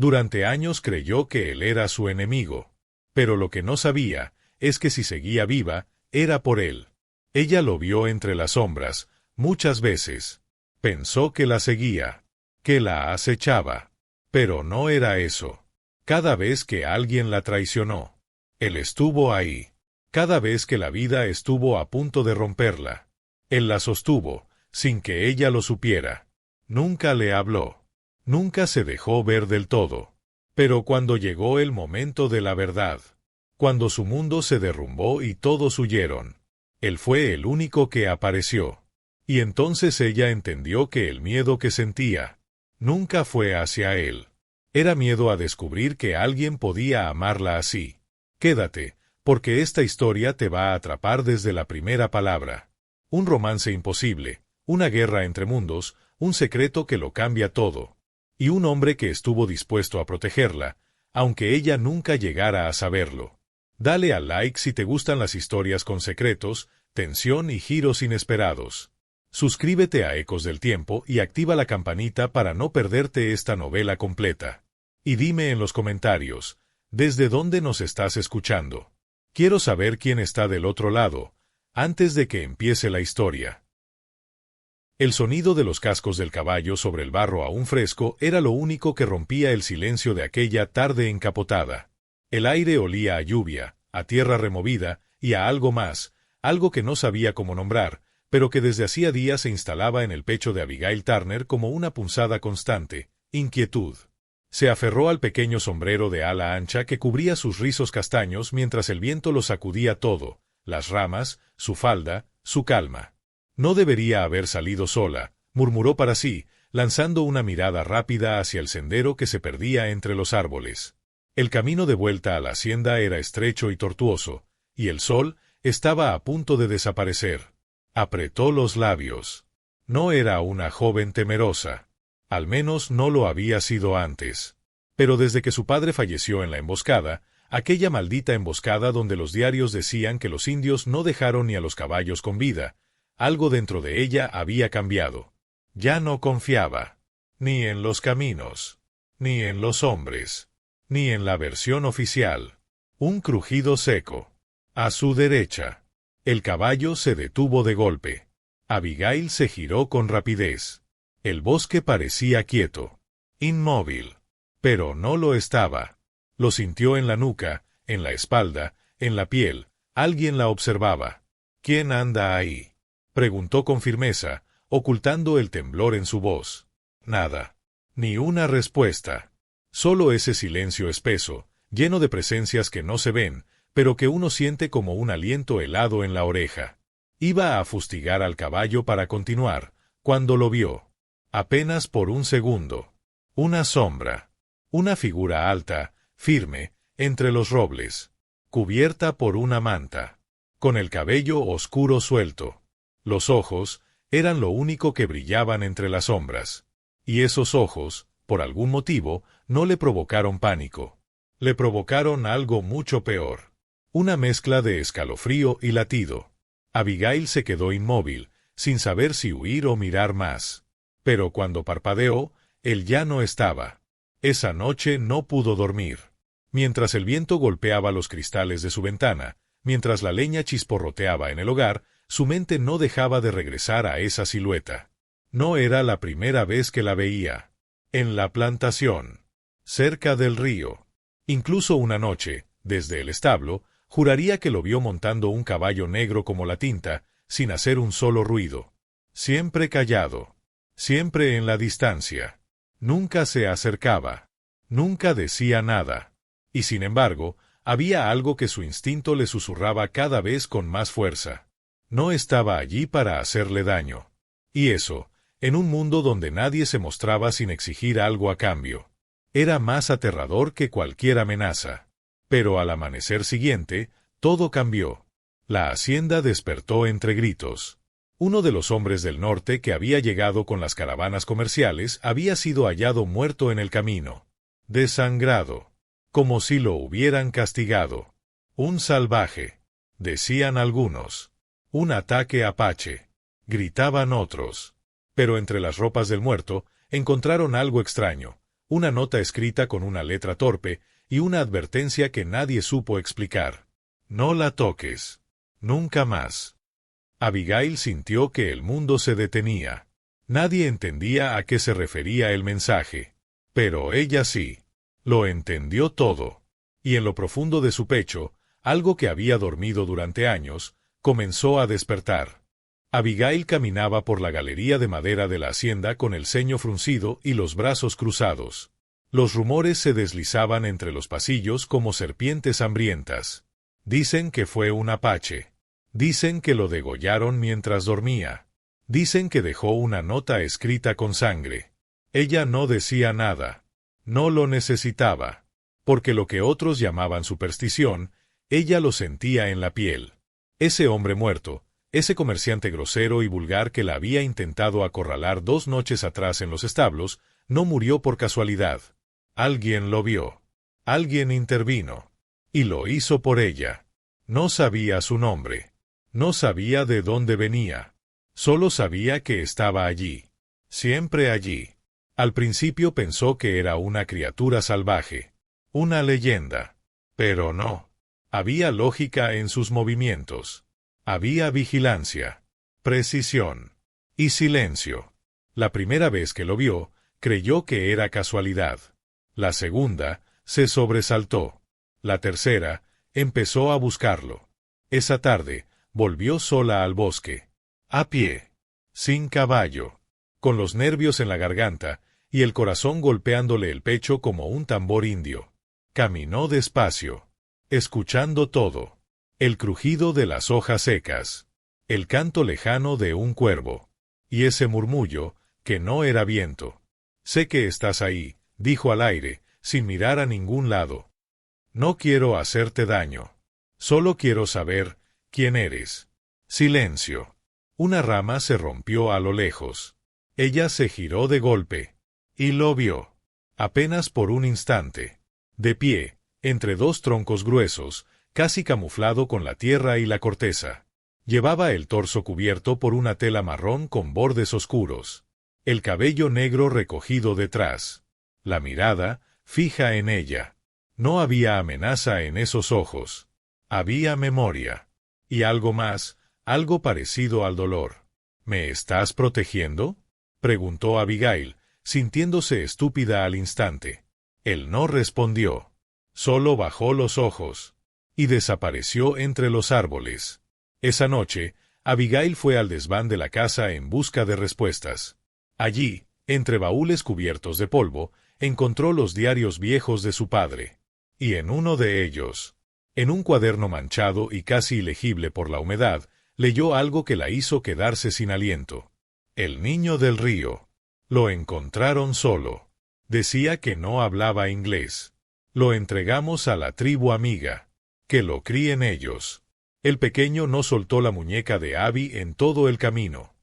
Durante años creyó que él era su enemigo. Pero lo que no sabía es que si seguía viva, era por él. Ella lo vio entre las sombras, muchas veces. Pensó que la seguía, que la acechaba. Pero no era eso. Cada vez que alguien la traicionó, él estuvo ahí. Cada vez que la vida estuvo a punto de romperla, él la sostuvo, sin que ella lo supiera. Nunca le habló. Nunca se dejó ver del todo. Pero cuando llegó el momento de la verdad, cuando su mundo se derrumbó y todos huyeron, él fue el único que apareció. Y entonces ella entendió que el miedo que sentía nunca fue hacia él. Era miedo a descubrir que alguien podía amarla así. Quédate, porque esta historia te va a atrapar desde la primera palabra. Un romance imposible, una guerra entre mundos, un secreto que lo cambia todo. Y un hombre que estuvo dispuesto a protegerla, aunque ella nunca llegara a saberlo. Dale al like si te gustan las historias con secretos, tensión y giros inesperados. Suscríbete a Ecos del Tiempo y activa la campanita para no perderte esta novela completa. Y dime en los comentarios, ¿desde dónde nos estás escuchando? Quiero saber quién está del otro lado, antes de que empiece la historia. El sonido de los cascos del caballo sobre el barro aún fresco era lo único que rompía el silencio de aquella tarde encapotada. El aire olía a lluvia, a tierra removida y a algo más, algo que no sabía cómo nombrar, pero que desde hacía días se instalaba en el pecho de Abigail Turner como una punzada constante, inquietud. Se aferró al pequeño sombrero de ala ancha que cubría sus rizos castaños mientras el viento lo sacudía todo, las ramas, su falda, su calma. No debería haber salido sola, murmuró para sí, lanzando una mirada rápida hacia el sendero que se perdía entre los árboles. El camino de vuelta a la hacienda era estrecho y tortuoso, y el sol estaba a punto de desaparecer. Apretó los labios. No era una joven temerosa. Al menos no lo había sido antes. Pero desde que su padre falleció en la emboscada, aquella maldita emboscada donde los diarios decían que los indios no dejaron ni a los caballos con vida, algo dentro de ella había cambiado. Ya no confiaba. Ni en los caminos. Ni en los hombres. Ni en la versión oficial. Un crujido seco. A su derecha. El caballo se detuvo de golpe. Abigail se giró con rapidez. El bosque parecía quieto. Inmóvil. Pero no lo estaba. Lo sintió en la nuca, en la espalda, en la piel. Alguien la observaba. ¿Quién anda ahí?, preguntó con firmeza, ocultando el temblor en su voz. Nada. Ni una respuesta. Solo ese silencio espeso, lleno de presencias que no se ven, pero que uno siente como un aliento helado en la oreja. Iba a fustigar al caballo para continuar, cuando lo vio. Apenas por un segundo. Una sombra. Una figura alta, firme, entre los robles. Cubierta por una manta. Con el cabello oscuro suelto. Los ojos eran lo único que brillaban entre las sombras. Y esos ojos, por algún motivo, no le provocaron pánico. Le provocaron algo mucho peor. Una mezcla de escalofrío y latido. Abigail se quedó inmóvil, sin saber si huir o mirar más. Pero cuando parpadeó, él ya no estaba. Esa noche no pudo dormir. Mientras el viento golpeaba los cristales de su ventana, mientras la leña chisporroteaba en el hogar, su mente no dejaba de regresar a esa silueta. No era la primera vez que la veía. En la plantación. Cerca del río. Incluso una noche, desde el establo, juraría que lo vio montando un caballo negro como la tinta, sin hacer un solo ruido. Siempre callado. Siempre en la distancia. Nunca se acercaba. Nunca decía nada. Y sin embargo, había algo que su instinto le susurraba cada vez con más fuerza. No estaba allí para hacerle daño. Y eso, en un mundo donde nadie se mostraba sin exigir algo a cambio. Era más aterrador que cualquier amenaza. Pero al amanecer siguiente, todo cambió. La hacienda despertó entre gritos. Uno de los hombres del norte que había llegado con las caravanas comerciales había sido hallado muerto en el camino. Desangrado. Como si lo hubieran castigado. Un salvaje. Decían algunos. Un ataque apache. Gritaban otros. Pero entre las ropas del muerto, encontraron algo extraño. Una nota escrita con una letra torpe y una advertencia que nadie supo explicar. No la toques. Nunca más. Abigail sintió que el mundo se detenía. Nadie entendía a qué se refería el mensaje. Pero ella sí. Lo entendió todo. Y en lo profundo de su pecho, algo que había dormido durante años, comenzó a despertar. Abigail caminaba por la galería de madera de la hacienda con el ceño fruncido y los brazos cruzados. Los rumores se deslizaban entre los pasillos como serpientes hambrientas. Dicen que fue un apache. Dicen que lo degollaron mientras dormía. Dicen que dejó una nota escrita con sangre. Ella no decía nada. No lo necesitaba. Porque lo que otros llamaban superstición, ella lo sentía en la piel. Ese hombre muerto, ese comerciante grosero y vulgar que la había intentado acorralar 2 noches atrás en los establos, no murió por casualidad. Alguien lo vio. Alguien intervino. Y lo hizo por ella. No sabía su nombre. No sabía de dónde venía. Solo sabía que estaba allí. Siempre allí. Al principio pensó que era una criatura salvaje. Una leyenda. Pero no. Había lógica en sus movimientos. Había vigilancia, precisión y silencio. La primera vez que lo vio, creyó que era casualidad. La segunda, se sobresaltó. La tercera, empezó a buscarlo. Esa tarde, volvió sola al bosque. A pie. Sin caballo. Con los nervios en la garganta y el corazón golpeándole el pecho como un tambor indio. Caminó despacio. Escuchando todo. El crujido de las hojas secas. El canto lejano de un cuervo. Y ese murmullo, que no era viento. Sé que estás ahí, dijo al aire, sin mirar a ningún lado. No quiero hacerte daño. Solo quiero saber quién eres. Silencio. Una rama se rompió a lo lejos. Ella se giró de golpe. Y lo vio. Apenas por un instante. De pie, entre 2 troncos gruesos, casi camuflado con la tierra y la corteza. Llevaba el torso cubierto por una tela marrón con bordes oscuros. El cabello negro recogido detrás. La mirada, fija en ella. No había amenaza en esos ojos. Había memoria. Y algo más, algo parecido al dolor. ¿Me estás protegiendo?, preguntó Abigail, sintiéndose estúpida al instante. Él no respondió. Solo bajó los ojos. Y desapareció entre los árboles. Esa noche, Abigail fue al desván de la casa en busca de respuestas. Allí, entre baúles cubiertos de polvo, encontró los diarios viejos de su padre. Y en uno de ellos, en un cuaderno manchado y casi ilegible por la humedad, leyó algo que la hizo quedarse sin aliento. El niño del río. Lo encontraron solo. Decía que no hablaba inglés. Lo entregamos a la tribu amiga. Que lo críen ellos. El pequeño no soltó la muñeca de Abby en todo el camino.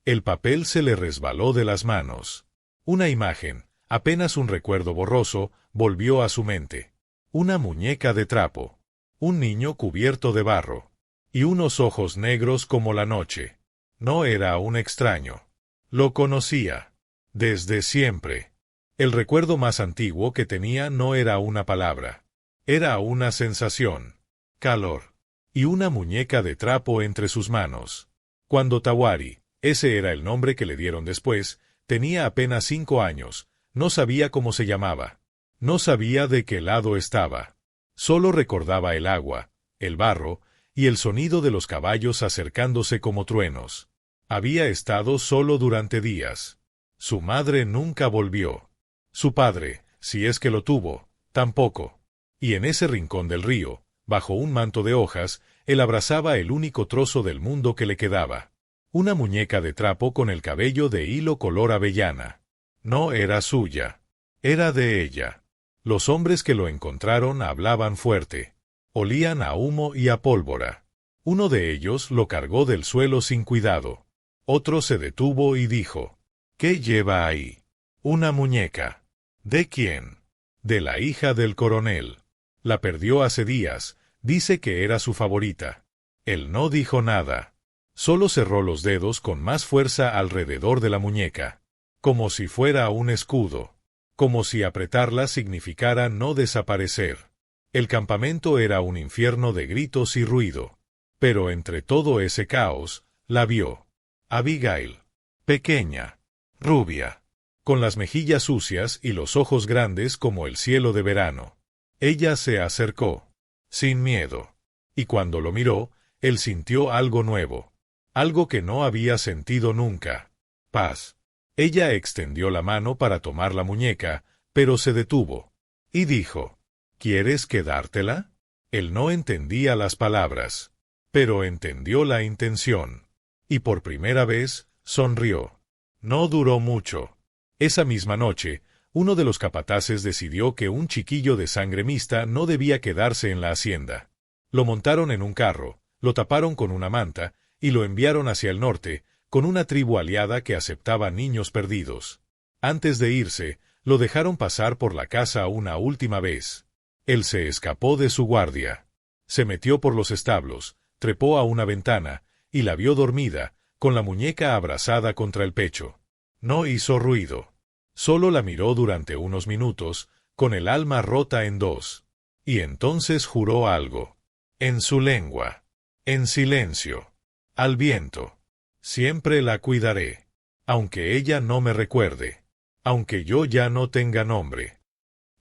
El papel se le resbaló de las manos. Una imagen, apenas un recuerdo borroso, volvió a su mente. Una muñeca de trapo. Un niño cubierto de barro. Y unos ojos negros como la noche. No era un extraño. Lo conocía. Desde siempre. El recuerdo más antiguo que tenía no era una palabra. Era una sensación. Calor. Y una muñeca de trapo entre sus manos. Cuando Tawari, ese era el nombre que le dieron después, tenía apenas 5 años, no sabía cómo se llamaba. No sabía de qué lado estaba. Solo recordaba el agua, el barro, y el sonido de los caballos acercándose como truenos. Había estado solo durante días. Su madre nunca volvió. Su padre, si es que lo tuvo, tampoco. Y en ese rincón del río, bajo un manto de hojas, él abrazaba el único trozo del mundo que le quedaba. Una muñeca de trapo con el cabello de hilo color avellana. No era suya. Era de ella. Los hombres que lo encontraron hablaban fuerte. Olían a humo y a pólvora. Uno de ellos lo cargó del suelo sin cuidado. Otro se detuvo y dijo: ¿Qué lleva ahí? Una muñeca. ¿De quién? De la hija del coronel. La perdió hace días. Dice que era su favorita. Él no dijo nada. Solo cerró los dedos con más fuerza alrededor de la muñeca. Como si fuera un escudo. como si apretarla significara no desaparecer. El campamento era un infierno de gritos y ruido. Pero entre todo ese caos, la vio. Abigail. Pequeña. Rubia. Con las mejillas sucias y los ojos grandes como el cielo de verano. Ella se acercó. Sin miedo. Y cuando lo miró, él sintió algo nuevo. Algo que no había sentido nunca. Paz. Ella extendió la mano para tomar la muñeca, pero se detuvo. Y dijo, ¿quieres quedártela? Él no entendía las palabras, pero entendió la intención. Y por primera vez, sonrió. No duró mucho. Esa misma noche, uno de los capataces decidió que un chiquillo de sangre mixta no debía quedarse en la hacienda. Lo montaron en un carro, lo taparon con una manta, y lo enviaron hacia el norte, con una tribu aliada que aceptaba niños perdidos. Antes de irse, lo dejaron pasar por la casa una última vez. Él se escapó de su guardia. Se metió por los establos, trepó a una ventana, y la vio dormida, con la muñeca abrazada contra el pecho. No hizo ruido. Solo la miró durante unos minutos, con el alma rota en dos. Y entonces juró algo. En su lengua. En silencio. Al viento. Siempre la cuidaré. Aunque ella no me recuerde. Aunque yo ya no tenga nombre.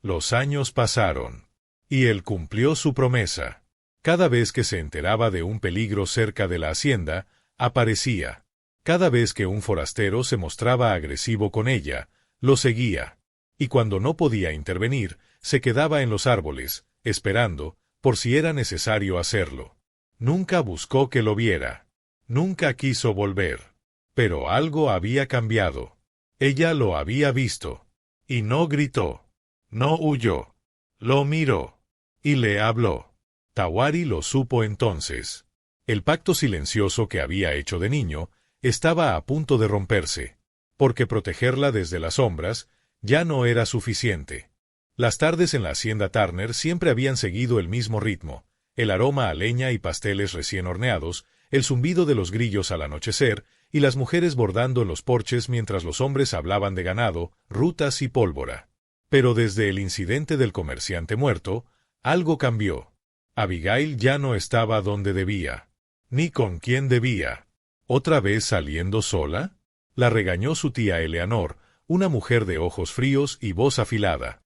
Los años pasaron. Y él cumplió su promesa. Cada vez que se enteraba de un peligro cerca de la hacienda, aparecía. Cada vez que un forastero se mostraba agresivo con ella, lo seguía. Y cuando no podía intervenir, se quedaba en los árboles, esperando, por si era necesario hacerlo. Nunca buscó que lo viera. Nunca quiso volver. Pero algo había cambiado. Ella lo había visto. Y no gritó. No huyó. Lo miró. Y le habló. Tawari lo supo entonces. El pacto silencioso que había hecho de niño estaba a punto de romperse, porque protegerla desde las sombras ya no era suficiente. Las tardes en la hacienda Turner siempre habían seguido el mismo ritmo, el aroma a leña y pasteles recién horneados, el zumbido de los grillos al anochecer y las mujeres bordando en los porches mientras los hombres hablaban de ganado, rutas y pólvora. Pero desde el incidente del comerciante muerto, algo cambió. Abigail ya no estaba donde debía, ni con quién debía. ¿Otra vez saliendo sola? La regañó su tía Eleanor, una mujer de ojos fríos y voz afilada.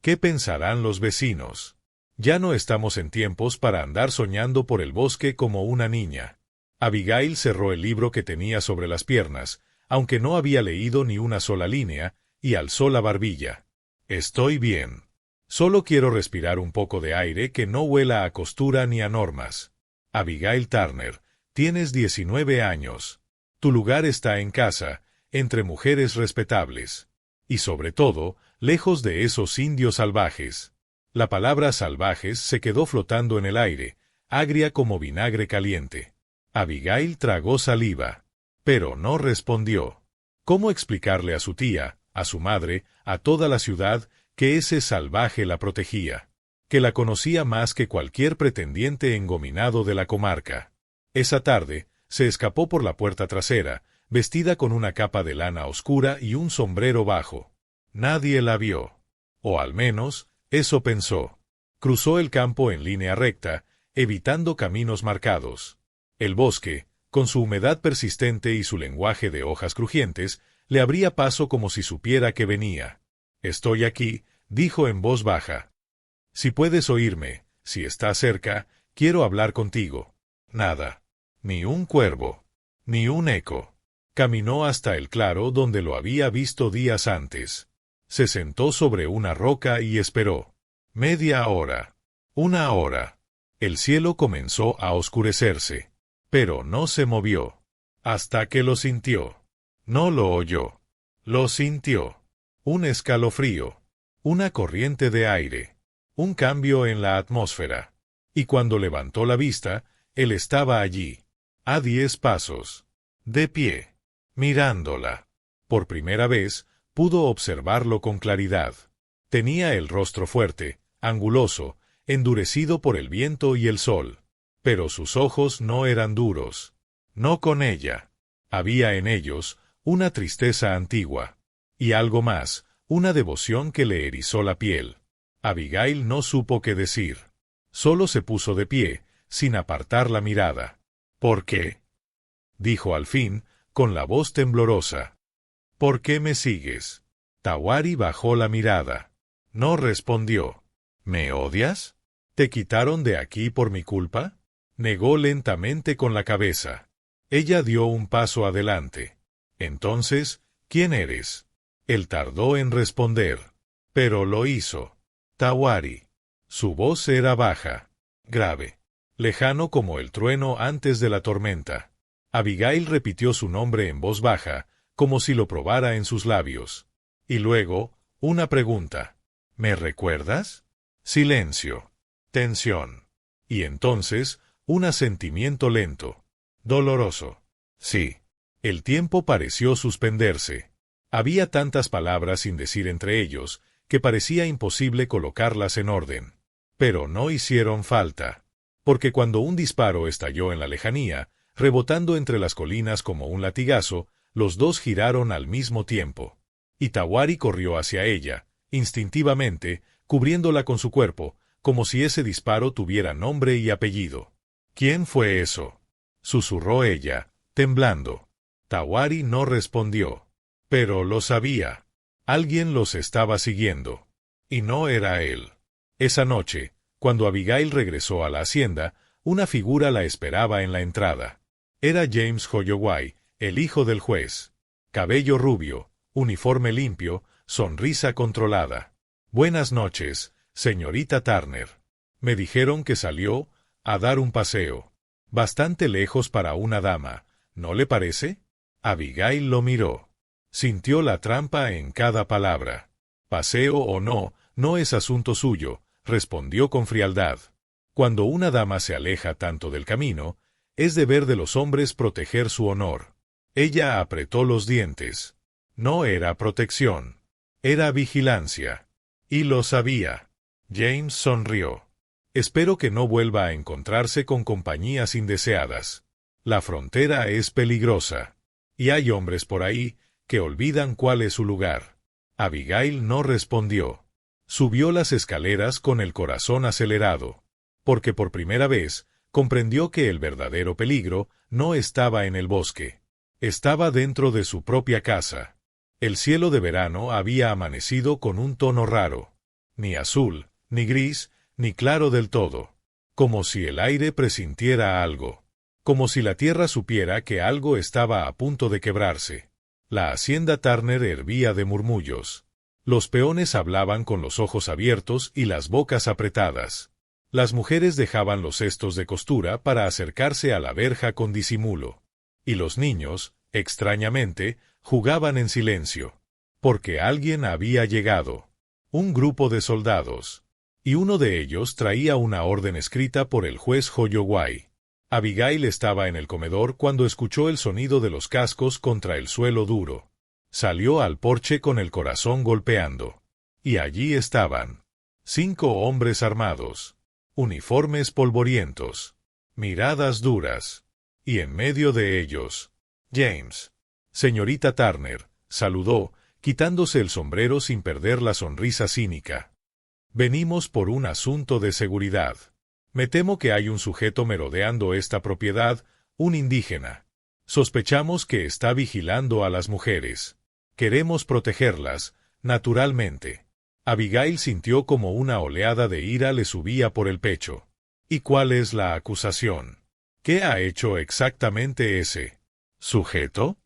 ¿Qué pensarán los vecinos? Ya no estamos en tiempos para andar soñando por el bosque como una niña. Abigail cerró el libro que tenía sobre las piernas, aunque no había leído ni una sola línea, y alzó la barbilla. Estoy bien. Solo quiero respirar un poco de aire que no huela a costura ni a normas. Abigail Turner, tienes 19 años. Tu lugar está en casa, entre mujeres respetables. Y sobre todo, lejos de esos indios salvajes. La palabra salvajes se quedó flotando en el aire, agria como vinagre caliente. Abigail tragó saliva, pero no respondió. ¿Cómo explicarle a su tía, a su madre, a toda la ciudad, que ese salvaje la protegía? Que la conocía más que cualquier pretendiente engominado de la comarca. Esa tarde, se escapó por la puerta trasera, vestida con una capa de lana oscura y un sombrero bajo. Nadie la vio. O al menos, eso pensó. Cruzó el campo en línea recta, evitando caminos marcados. El bosque, con su humedad persistente y su lenguaje de hojas crujientes, le abría paso como si supiera que venía. «Estoy aquí», dijo en voz baja. «Si puedes oírme, si estás cerca, quiero hablar contigo». Nada. Ni un cuervo. Ni un eco. Caminó hasta el claro donde lo había visto días antes. Se sentó sobre una roca y esperó. Media hora. Una hora. El cielo comenzó a oscurecerse. Pero no se movió. Hasta que lo sintió. No lo oyó. Lo sintió. Un escalofrío. Una corriente de aire. Un cambio en la atmósfera. Y cuando levantó la vista, él estaba allí. A 10 pasos. De pie. Mirándola. Por primera vez, pudo observarlo con claridad. Tenía el rostro fuerte, anguloso, endurecido por el viento y el sol. Pero sus ojos no eran duros. No con ella. Había en ellos una tristeza antigua. Y algo más, una devoción que le erizó la piel. Abigail no supo qué decir. Solo se puso de pie, sin apartar la mirada. —¿Por qué? —dijo al fin, con la voz temblorosa. —¿Por qué me sigues? Tawari bajó la mirada. No respondió. —¿Me odias? ¿Te quitaron de aquí por mi culpa? Negó lentamente con la cabeza. Ella dio un paso adelante. —Entonces, ¿quién eres? Él tardó en responder. Pero lo hizo. Tawari. Su voz era baja, grave, lejano como el trueno antes de la tormenta. Abigail repitió su nombre en voz baja, como si lo probara en sus labios. Y luego, una pregunta. ¿Me recuerdas? Silencio. Tensión. Y entonces, un asentimiento lento. Doloroso. Sí. El tiempo pareció suspenderse. Había tantas palabras sin decir entre ellos, que parecía imposible colocarlas en orden. Pero no hicieron falta. Porque cuando un disparo estalló en la lejanía, rebotando entre las colinas como un latigazo, los dos giraron al mismo tiempo. Y Tawari corrió hacia ella, instintivamente, cubriéndola con su cuerpo, como si ese disparo tuviera nombre y apellido. —¿Quién fue eso? —susurró ella, temblando. Tawari no respondió. Pero lo sabía. Alguien los estaba siguiendo. Y no era él. Esa noche, cuando Abigail regresó a la hacienda, una figura la esperaba en la entrada. Era James Holloway, el hijo del juez. Cabello rubio, uniforme limpio, sonrisa controlada. —Buenas noches, señorita Turner. Me dijeron que salió a dar un paseo. Bastante lejos para una dama, ¿no le parece? Abigail lo miró. Sintió la trampa en cada palabra. —Paseo o no, no es asunto suyo —respondió con frialdad. Cuando una dama se aleja tanto del camino, es deber de los hombres proteger su honor. Ella apretó los dientes. No era protección. Era vigilancia. Y lo sabía. James sonrió. Espero que no vuelva a encontrarse con compañías indeseadas. La frontera es peligrosa. Y hay hombres por ahí que olvidan cuál es su lugar. Abigail no respondió. Subió las escaleras con el corazón acelerado, porque por primera vez comprendió que el verdadero peligro no estaba en el bosque. Estaba dentro de su propia casa. El cielo de verano había amanecido con un tono raro. Ni azul, ni gris, ni claro del todo. Como si el aire presintiera algo. Como si la tierra supiera que algo estaba a punto de quebrarse. La hacienda Turner hervía de murmullos. Los peones hablaban con los ojos abiertos y las bocas apretadas. Las mujeres dejaban los cestos de costura para acercarse a la verja con disimulo. Y los niños, extrañamente, jugaban en silencio. Porque alguien había llegado. Un grupo de soldados. Y uno de ellos traía una orden escrita por el juez Holloway. Abigail estaba en el comedor cuando escuchó el sonido de los cascos contra el suelo duro. Salió al porche con el corazón golpeando. Y allí estaban. 5 hombres armados. Uniformes polvorientos. Miradas duras. Y en medio de ellos, James. Señorita Turner, saludó, quitándose el sombrero sin perder la sonrisa cínica. Venimos por un asunto de seguridad. Me temo que hay un sujeto merodeando esta propiedad, un indígena. Sospechamos que está vigilando a las mujeres. Queremos protegerlas, naturalmente. Abigail sintió como una oleada de ira le subía por el pecho. ¿Y cuál es la acusación? ¿Qué ha hecho exactamente ese sujeto?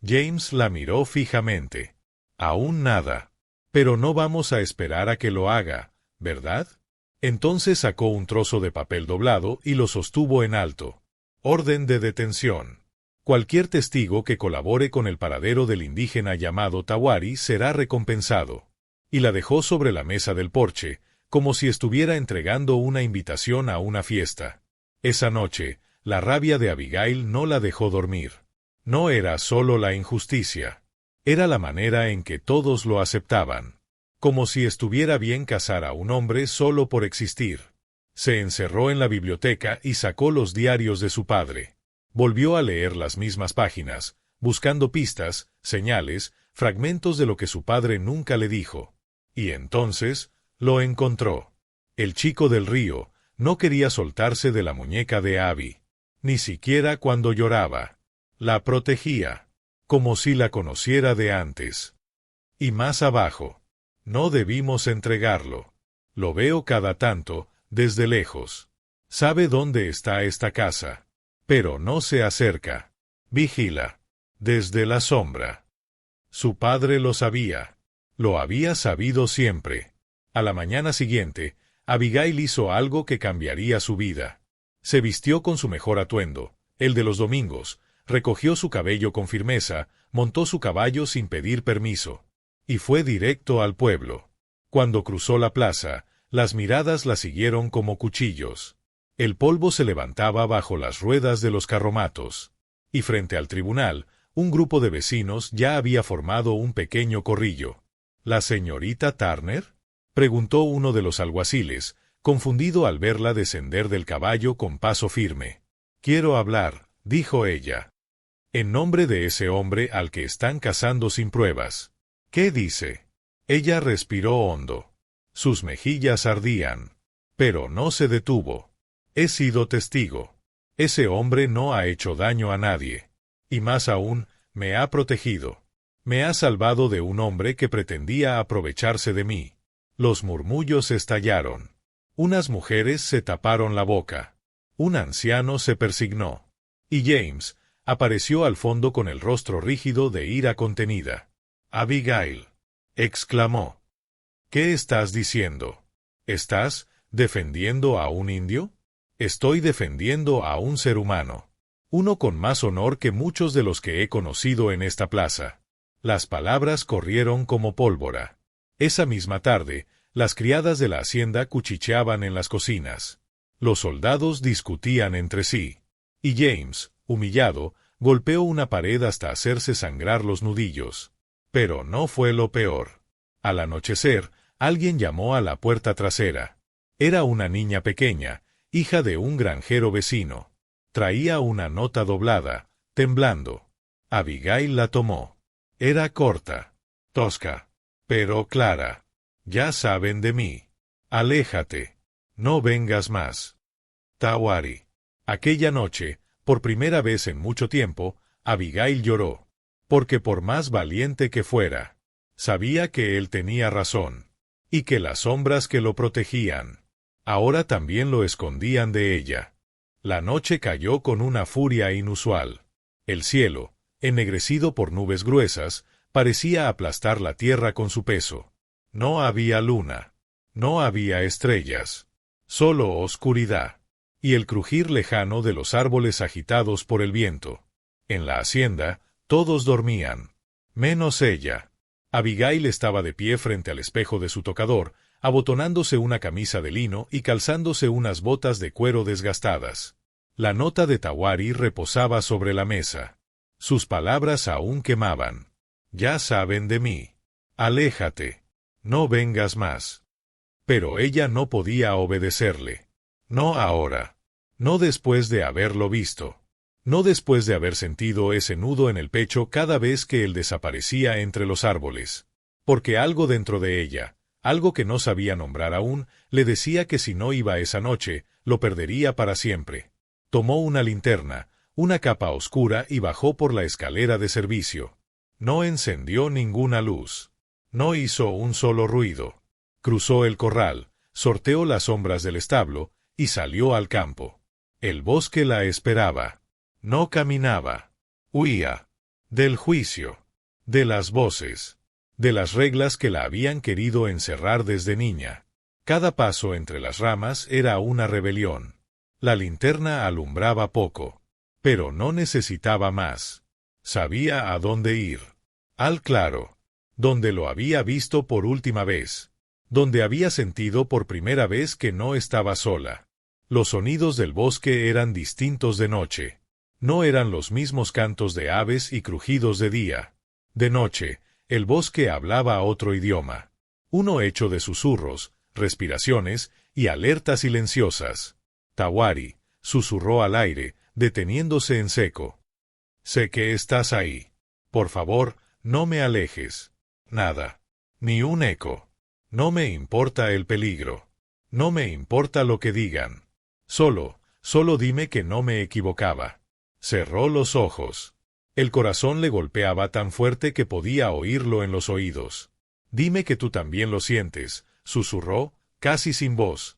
James la miró fijamente. Aún nada. Pero no vamos a esperar a que lo haga, ¿verdad? Entonces sacó un trozo de papel doblado y lo sostuvo en alto. Orden de detención. Cualquier testigo que colabore con el paradero del indígena llamado Tawari será recompensado. Y la dejó sobre la mesa del porche, como si estuviera entregando una invitación a una fiesta. Esa noche, la rabia de Abigail no la dejó dormir. No era solo la injusticia. Era la manera en que todos lo aceptaban. Como si estuviera bien casar a un hombre solo por existir. Se encerró en la biblioteca y sacó los diarios de su padre. Volvió a leer las mismas páginas, buscando pistas, señales, fragmentos de lo que su padre nunca le dijo. Y entonces, lo encontró. El chico del río no quería soltarse de la muñeca de Abby, ni siquiera cuando lloraba. La protegía, como si la conociera de antes. Y más abajo, no debimos entregarlo. Lo veo cada tanto, desde lejos. Sabe dónde está esta casa, pero no se acerca. Vigila, desde la sombra. Su padre lo sabía. Lo había sabido siempre. A la mañana siguiente, Abigail hizo algo que cambiaría su vida. Se vistió con su mejor atuendo, el de los domingos, recogió su cabello con firmeza, montó su caballo sin pedir permiso, y fue directo al pueblo. Cuando cruzó la plaza, las miradas la siguieron como cuchillos. El polvo se levantaba bajo las ruedas de los carromatos. Y frente al tribunal, un grupo de vecinos ya había formado un pequeño corrillo. ¿La señorita Turner?, preguntó uno de los alguaciles, confundido al verla descender del caballo con paso firme. Quiero hablar, dijo ella. En nombre de ese hombre al que están cazando sin pruebas. ¿Qué dice? Ella respiró hondo. Sus mejillas ardían. Pero no se detuvo. He sido testigo. Ese hombre no ha hecho daño a nadie. Y más aún, me ha protegido. Me ha salvado de un hombre que pretendía aprovecharse de mí. Los murmullos estallaron. Unas mujeres se taparon la boca. Un anciano se persignó. Y James apareció al fondo con el rostro rígido de ira contenida. Abigail, exclamó. ¿Qué estás diciendo? ¿Estás defendiendo a un indio? Estoy defendiendo a un ser humano. Uno con más honor que muchos de los que he conocido en esta plaza. Las palabras corrieron como pólvora. Esa misma tarde, las criadas de la hacienda cuchicheaban en las cocinas. Los soldados discutían entre sí. Y James, humillado, golpeó una pared hasta hacerse sangrar los nudillos. Pero no fue lo peor. Al anochecer, alguien llamó a la puerta trasera. Era una niña pequeña, hija de un granjero vecino. Traía una nota doblada, temblando. Abigail la tomó. Era corta, tosca, pero clara. Ya saben de mí. Aléjate. No vengas más. Tawari. Aquella noche, por primera vez en mucho tiempo, Abigail lloró. Porque por más valiente que fuera, sabía que él tenía razón. Y que las sombras que lo protegían, ahora también lo escondían de ella. La noche cayó con una furia inusual. El cielo, ennegrecido por nubes gruesas, parecía aplastar la tierra con su peso. No había luna. No había estrellas. Solo oscuridad. Y el crujir lejano de los árboles agitados por el viento. En la hacienda, todos dormían. Menos ella. Abigail estaba de pie frente al espejo de su tocador, abotonándose una camisa de lino y calzándose unas botas de cuero desgastadas. La nota de Tawari reposaba sobre la mesa. Sus palabras aún quemaban. Ya saben de mí. Aléjate. No vengas más. Pero ella no podía obedecerle. No ahora. No después de haberlo visto. No después de haber sentido ese nudo en el pecho cada vez que él desaparecía entre los árboles. Porque algo dentro de ella, algo que no sabía nombrar aún, le decía que si no iba esa noche, lo perdería para siempre. Tomó una linterna, una capa oscura y bajó por la escalera de servicio. No encendió ninguna luz. No hizo un solo ruido. Cruzó el corral, sorteó las sombras del establo y salió al campo. El bosque la esperaba. No caminaba. Huía. Del juicio. De las voces. De las reglas que la habían querido encerrar desde niña. Cada paso entre las ramas era una rebelión. La linterna alumbraba poco. Pero no necesitaba más. Sabía a dónde ir. Al claro. Donde lo había visto por última vez. Donde había sentido por primera vez que no estaba sola. Los sonidos del bosque eran distintos de noche. No eran los mismos cantos de aves y crujidos de día. De noche, el bosque hablaba otro idioma. Uno hecho de susurros, respiraciones y alertas silenciosas. Tawari, susurró al aire, deteniéndose en seco. Sé que estás ahí. Por favor, no me alejes. Nada. Ni un eco. No me importa el peligro. No me importa lo que digan. Solo dime que no me equivocaba. Cerró los ojos. El corazón le golpeaba tan fuerte que podía oírlo en los oídos. Dime que tú también lo sientes, susurró, casi sin voz.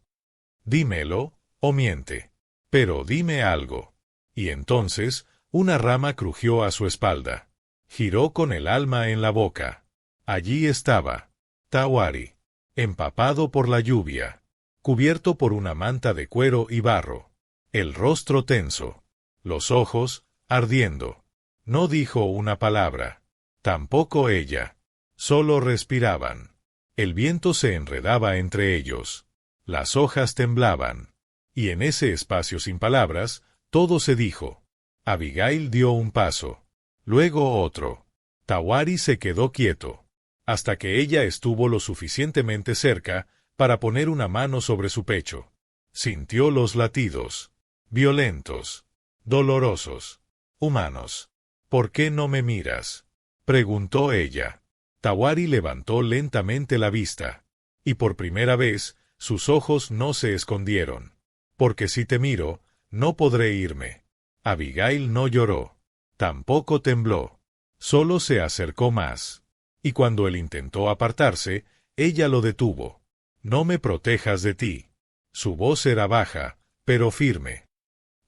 Dímelo, o miente. Pero dime algo. Y entonces, una rama crujió a su espalda. Giró con el alma en la boca. Allí estaba. Tawari. Empapado por la lluvia. Cubierto por una manta de cuero y barro. El rostro tenso. Los ojos, ardiendo. No dijo una palabra. Tampoco ella. Solo respiraban. El viento se enredaba entre ellos. Las hojas temblaban. Y en ese espacio sin palabras, todo se dijo. Abigail dio un paso. Luego otro. Tawari se quedó quieto. Hasta que ella estuvo lo suficientemente cerca para poner una mano sobre su pecho. Sintió los latidos. Violentos. Dolorosos. Humanos. ¿Por qué no me miras? Preguntó ella. Tawari levantó lentamente la vista. Y por primera vez, sus ojos no se escondieron. Porque si te miro, no podré irme. Abigail no lloró. Tampoco tembló. Solo se acercó más. Y cuando él intentó apartarse, ella lo detuvo. No me protejas de ti. Su voz era baja, pero firme.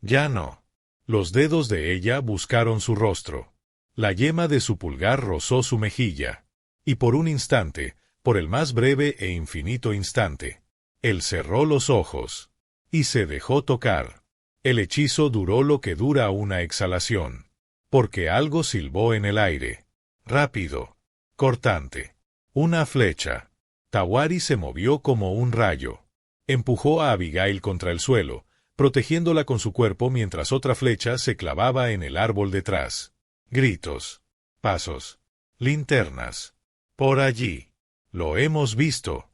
Ya no. Los dedos de ella buscaron su rostro. La yema de su pulgar rozó su mejilla. Y por un instante, por el más breve e infinito instante, él cerró los ojos. Y se dejó tocar. El hechizo duró lo que dura una exhalación. Porque algo silbó en el aire. Rápido. Cortante. Una flecha. Tawari se movió como un rayo. Empujó a Abigail contra el suelo, protegiéndola con su cuerpo mientras otra flecha se clavaba en el árbol detrás. Gritos. Pasos. Linternas. Por allí. Lo hemos visto.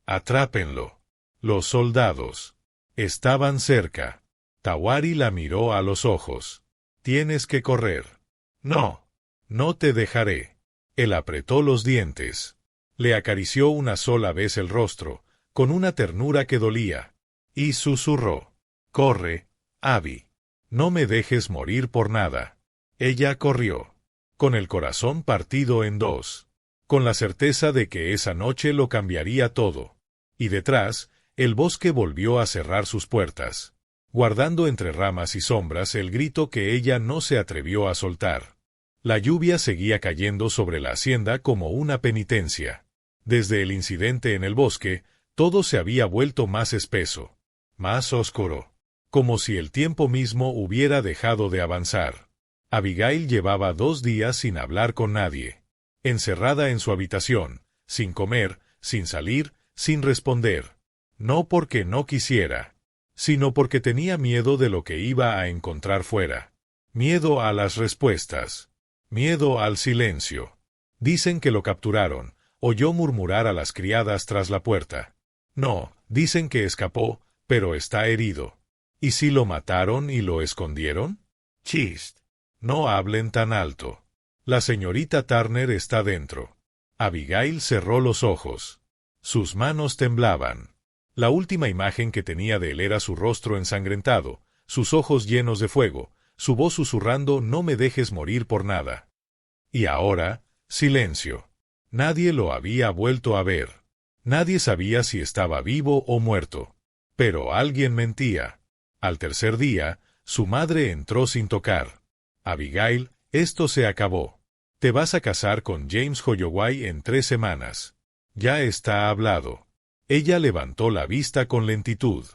Atrápenlo. Los soldados. Estaban cerca. Tawari la miró a los ojos. Tienes que correr. No. No te dejaré. Él apretó los dientes. Le acarició una sola vez el rostro, con una ternura que dolía, y susurró. Corre, Abby. No me dejes morir por nada. Ella corrió, con el corazón partido en dos, con la certeza de que esa noche lo cambiaría todo. Y detrás, el bosque volvió a cerrar sus puertas, guardando entre ramas y sombras el grito que ella no se atrevió a soltar. La lluvia seguía cayendo sobre la hacienda como una penitencia. Desde el incidente en el bosque, todo se había vuelto más espeso, más oscuro, como si el tiempo mismo hubiera dejado de avanzar. Abigail llevaba 2 días sin hablar con nadie, encerrada en su habitación, sin comer, sin salir, sin responder. No porque no quisiera, sino porque tenía miedo de lo que iba a encontrar fuera. Miedo a las respuestas. Miedo al silencio. Dicen que lo capturaron. Oyó murmurar a las criadas tras la puerta. No, dicen que escapó, pero está herido. ¿Y si lo mataron y lo escondieron? Chist. No hablen tan alto. La señorita Turner está dentro. Abigail cerró los ojos. Sus manos temblaban. La última imagen que tenía de él era su rostro ensangrentado, sus ojos llenos de fuego, su voz susurrando «No me dejes morir por nada». Y ahora, silencio. Nadie lo había vuelto a ver. Nadie sabía si estaba vivo o muerto. Pero alguien mentía. Al tercer día, su madre entró sin tocar. «Abigail, esto se acabó. Te vas a casar con James Holloway en 3 semanas. Ya está hablado». Ella levantó la vista con lentitud.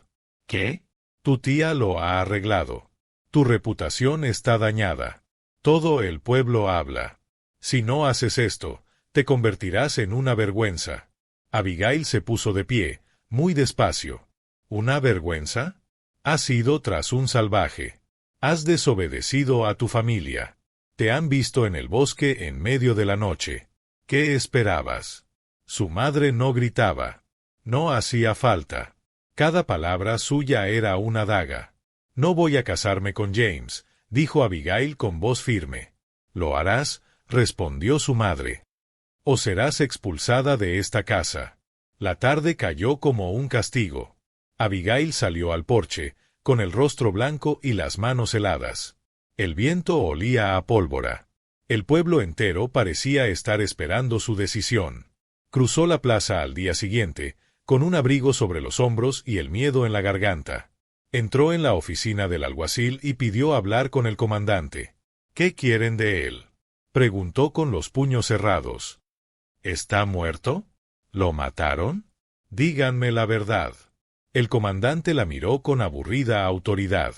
«¿Qué? Tu tía lo ha arreglado. Tu reputación está dañada. Todo el pueblo habla. Si no haces esto, te convertirás en una vergüenza». Abigail se puso de pie, muy despacio. ¿Una vergüenza? Has ido tras un salvaje. Has desobedecido a tu familia. Te han visto en el bosque en medio de la noche. ¿Qué esperabas? Su madre no gritaba. No hacía falta. Cada palabra suya era una daga. «No voy a casarme con James», dijo Abigail con voz firme. «¿Lo harás?» respondió su madre. O serás expulsada de esta casa. La tarde cayó como un castigo. Abigail salió al porche, con el rostro blanco y las manos heladas. El viento olía a pólvora. El pueblo entero parecía estar esperando su decisión. Cruzó la plaza al día siguiente, con un abrigo sobre los hombros y el miedo en la garganta. Entró en la oficina del alguacil y pidió hablar con el comandante. ¿Qué quieren de él?, preguntó con los puños cerrados. ¿Está muerto? ¿Lo mataron? Díganme la verdad. El comandante la miró con aburrida autoridad.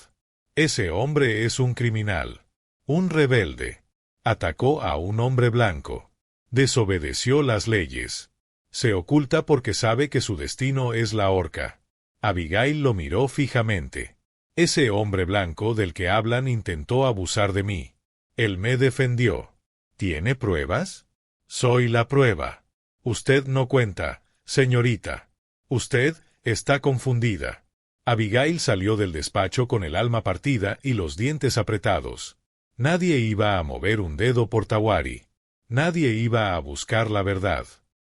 Ese hombre es un criminal. Un rebelde. Atacó a un hombre blanco. Desobedeció las leyes. Se oculta porque sabe que su destino es la horca. Abigail lo miró fijamente. Ese hombre blanco del que hablan intentó abusar de mí. Él me defendió. ¿Tiene pruebas? Soy la prueba. Usted no cuenta, señorita. Usted está confundida. Abigail salió del despacho con el alma partida y los dientes apretados. Nadie iba a mover un dedo por Tawari. Nadie iba a buscar la verdad.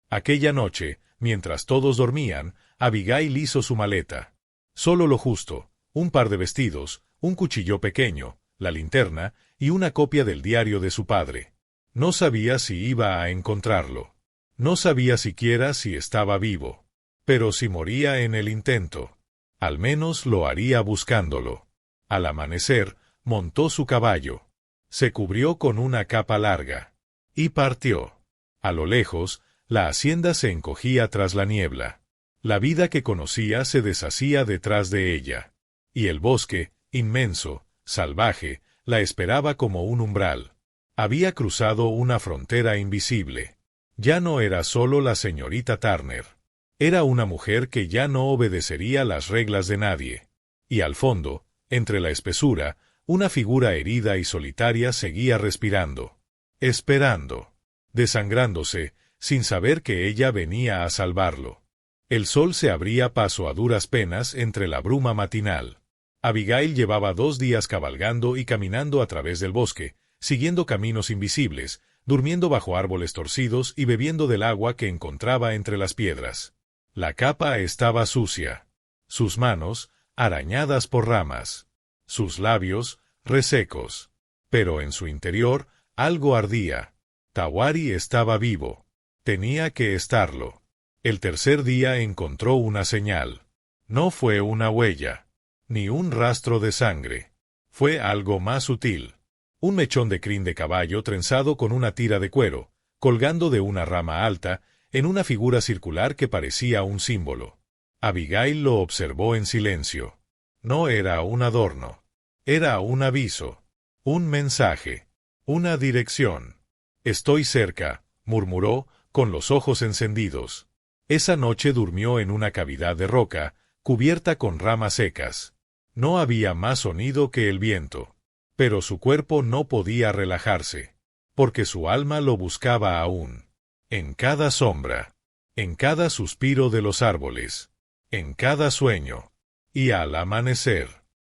Aquella noche, mientras todos dormían, Abigail hizo su maleta. Solo lo justo, un par de vestidos, un cuchillo pequeño, la linterna y una copia del diario de su padre. No sabía si iba a encontrarlo. No sabía siquiera si estaba vivo. Pero si moría en el intento, al menos lo haría buscándolo. Al amanecer, montó su caballo. Se cubrió con una capa larga. Y partió. A lo lejos, la hacienda se encogía tras la niebla. La vida que conocía se deshacía detrás de ella. Y el bosque, inmenso, salvaje, la esperaba como un umbral. Había cruzado una frontera invisible. Ya no era solo la señorita Turner. Era una mujer que ya no obedecería las reglas de nadie. Y al fondo, entre la espesura, una figura herida y solitaria seguía respirando. Esperando. Desangrándose, sin saber que ella venía a salvarlo. El sol se abría paso a duras penas entre la bruma matinal. Abigail llevaba 2 días cabalgando y caminando a través del bosque, siguiendo caminos invisibles, durmiendo bajo árboles torcidos y bebiendo del agua que encontraba entre las piedras. La capa estaba sucia. Sus manos, arañadas por ramas. Sus labios, resecos. Pero en su interior, algo ardía. Tawari estaba vivo. Tenía que estarlo. El tercer día encontró una señal. No fue una huella, ni un rastro de sangre. Fue algo más sutil. Un mechón de crin de caballo trenzado con una tira de cuero, colgando de una rama alta, en una figura circular que parecía un símbolo. Abigail lo observó en silencio. No era un adorno. Era un aviso. Un mensaje. Una dirección. «Estoy cerca», murmuró, con los ojos encendidos. Esa noche durmió en una cavidad de roca, cubierta con ramas secas. No había más sonido que el viento. Pero su cuerpo no podía relajarse, porque su alma lo buscaba aún. En cada sombra, en cada suspiro de los árboles, en cada sueño. Y al amanecer,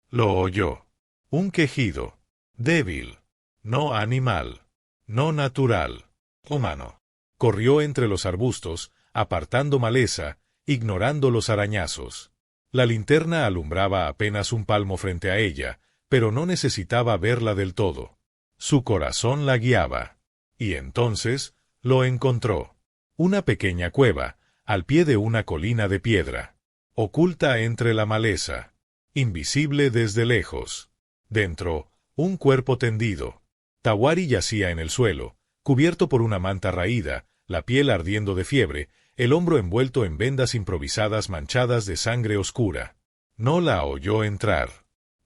lo oyó. Un quejido, débil, no animal, no natural, humano. Corrió entre los arbustos, apartando maleza, ignorando los arañazos. La linterna alumbraba apenas un palmo frente a ella, pero no necesitaba verla del todo. Su corazón la guiaba. Y entonces, lo encontró. Una pequeña cueva, al pie de una colina de piedra. Oculta entre la maleza. Invisible desde lejos. Dentro, un cuerpo tendido. Tawari yacía en el suelo, cubierto por una manta raída, la piel ardiendo de fiebre, el hombro envuelto en vendas improvisadas manchadas de sangre oscura. No la oyó entrar.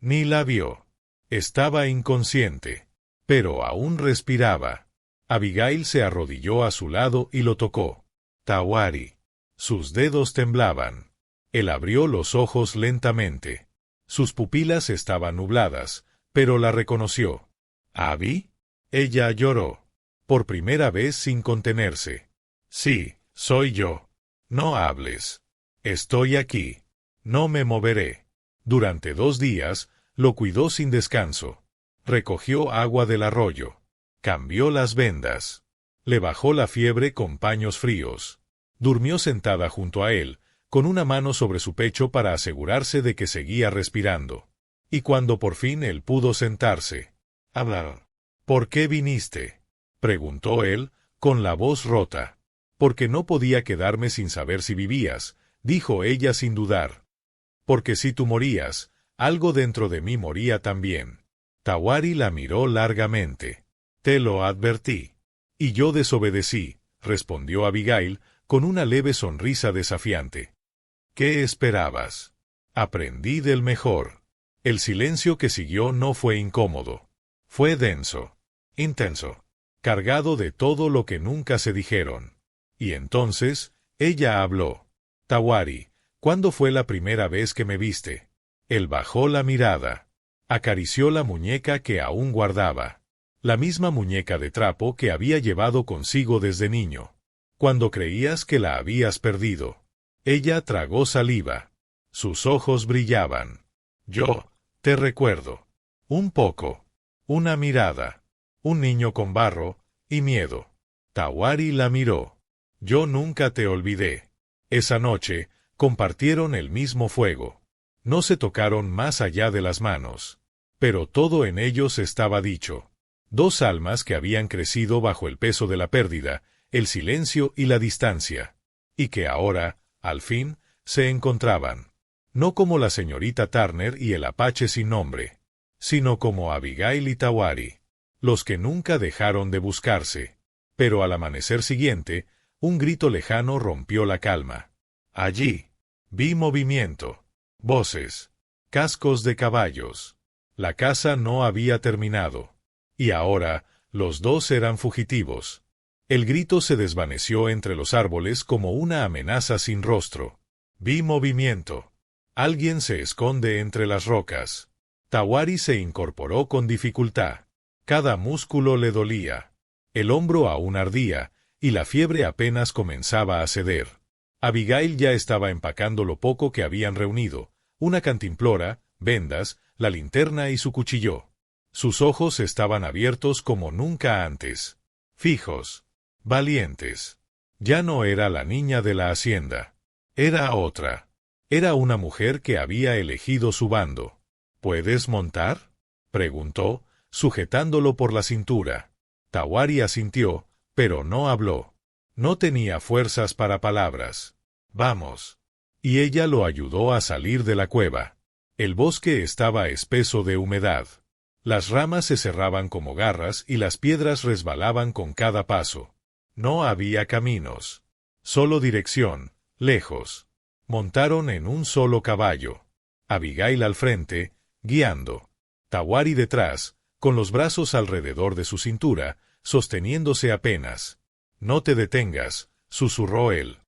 Ni la vio. Estaba inconsciente. Pero aún respiraba. Abigail se arrodilló a su lado y lo tocó. Tawari. Sus dedos temblaban. Él abrió los ojos lentamente. Sus pupilas estaban nubladas, pero la reconoció. ¿Abby? Ella lloró. Por primera vez sin contenerse. Sí, soy yo. No hables. Estoy aquí. No me moveré. Durante 2 días, lo cuidó sin descanso. Recogió agua del arroyo. Cambió las vendas. Le bajó la fiebre con paños fríos. Durmió sentada junto a él, con una mano sobre su pecho para asegurarse de que seguía respirando. Y cuando por fin él pudo sentarse. «Hablar. ¿Por qué viniste?», preguntó él, con la voz rota. «Porque no podía quedarme sin saber si vivías», dijo ella sin dudar. «Porque si tú morías, algo dentro de mí moría también». Tawari la miró largamente. «Te lo advertí». «Y yo desobedecí», respondió Abigail, con una leve sonrisa desafiante. «¿Qué esperabas?». «Aprendí del mejor». El silencio que siguió no fue incómodo. Fue denso, intenso, cargado de todo lo que nunca se dijeron. Y entonces, ella habló. «Tawari, ¿cuándo fue la primera vez que me viste?». Él bajó la mirada. Acarició la muñeca que aún guardaba. La misma muñeca de trapo que había llevado consigo desde niño. «Cuando creías que la habías perdido». Ella tragó saliva. Sus ojos brillaban. «Yo te recuerdo. Un poco. Una mirada. Un niño con barro y miedo». Tawari la miró. «Yo nunca te olvidé». Esa noche, compartieron el mismo fuego. No se tocaron más allá de las manos. Pero todo en ellos estaba dicho. Dos almas que habían crecido bajo el peso de la pérdida, el silencio y la distancia. Y que ahora, al fin, se encontraban. No como la señorita Turner y el apache sin nombre, sino como Abigail y Tawari, los que nunca dejaron de buscarse. Pero al amanecer siguiente, un grito lejano rompió la calma. Allí, vi movimiento, voces, cascos de caballos. La caza no había terminado. Y ahora, los dos eran fugitivos. El grito se desvaneció entre los árboles como una amenaza sin rostro. Vi movimiento. Alguien se esconde entre las rocas. Tawari se incorporó con dificultad. Cada músculo le dolía. El hombro aún ardía, y la fiebre apenas comenzaba a ceder. Abigail ya estaba empacando lo poco que habían reunido, una cantimplora, vendas, la linterna y su cuchillo. Sus ojos estaban abiertos como nunca antes. Fijos. Valientes. Ya no era la niña de la hacienda. Era otra. Era una mujer que había elegido su bando. «¿Puedes montar?», preguntó, sujetándolo por la cintura. Tawari asintió, pero no habló. No tenía fuerzas para palabras. «Vamos». Y ella lo ayudó a salir de la cueva. El bosque estaba espeso de humedad. Las ramas se cerraban como garras y las piedras resbalaban con cada paso. No había caminos. Solo dirección, lejos. Montaron en un solo caballo. Abigail al frente, guiando. Tawari detrás, con los brazos alrededor de su cintura, sosteniéndose apenas. «No te detengas», susurró él.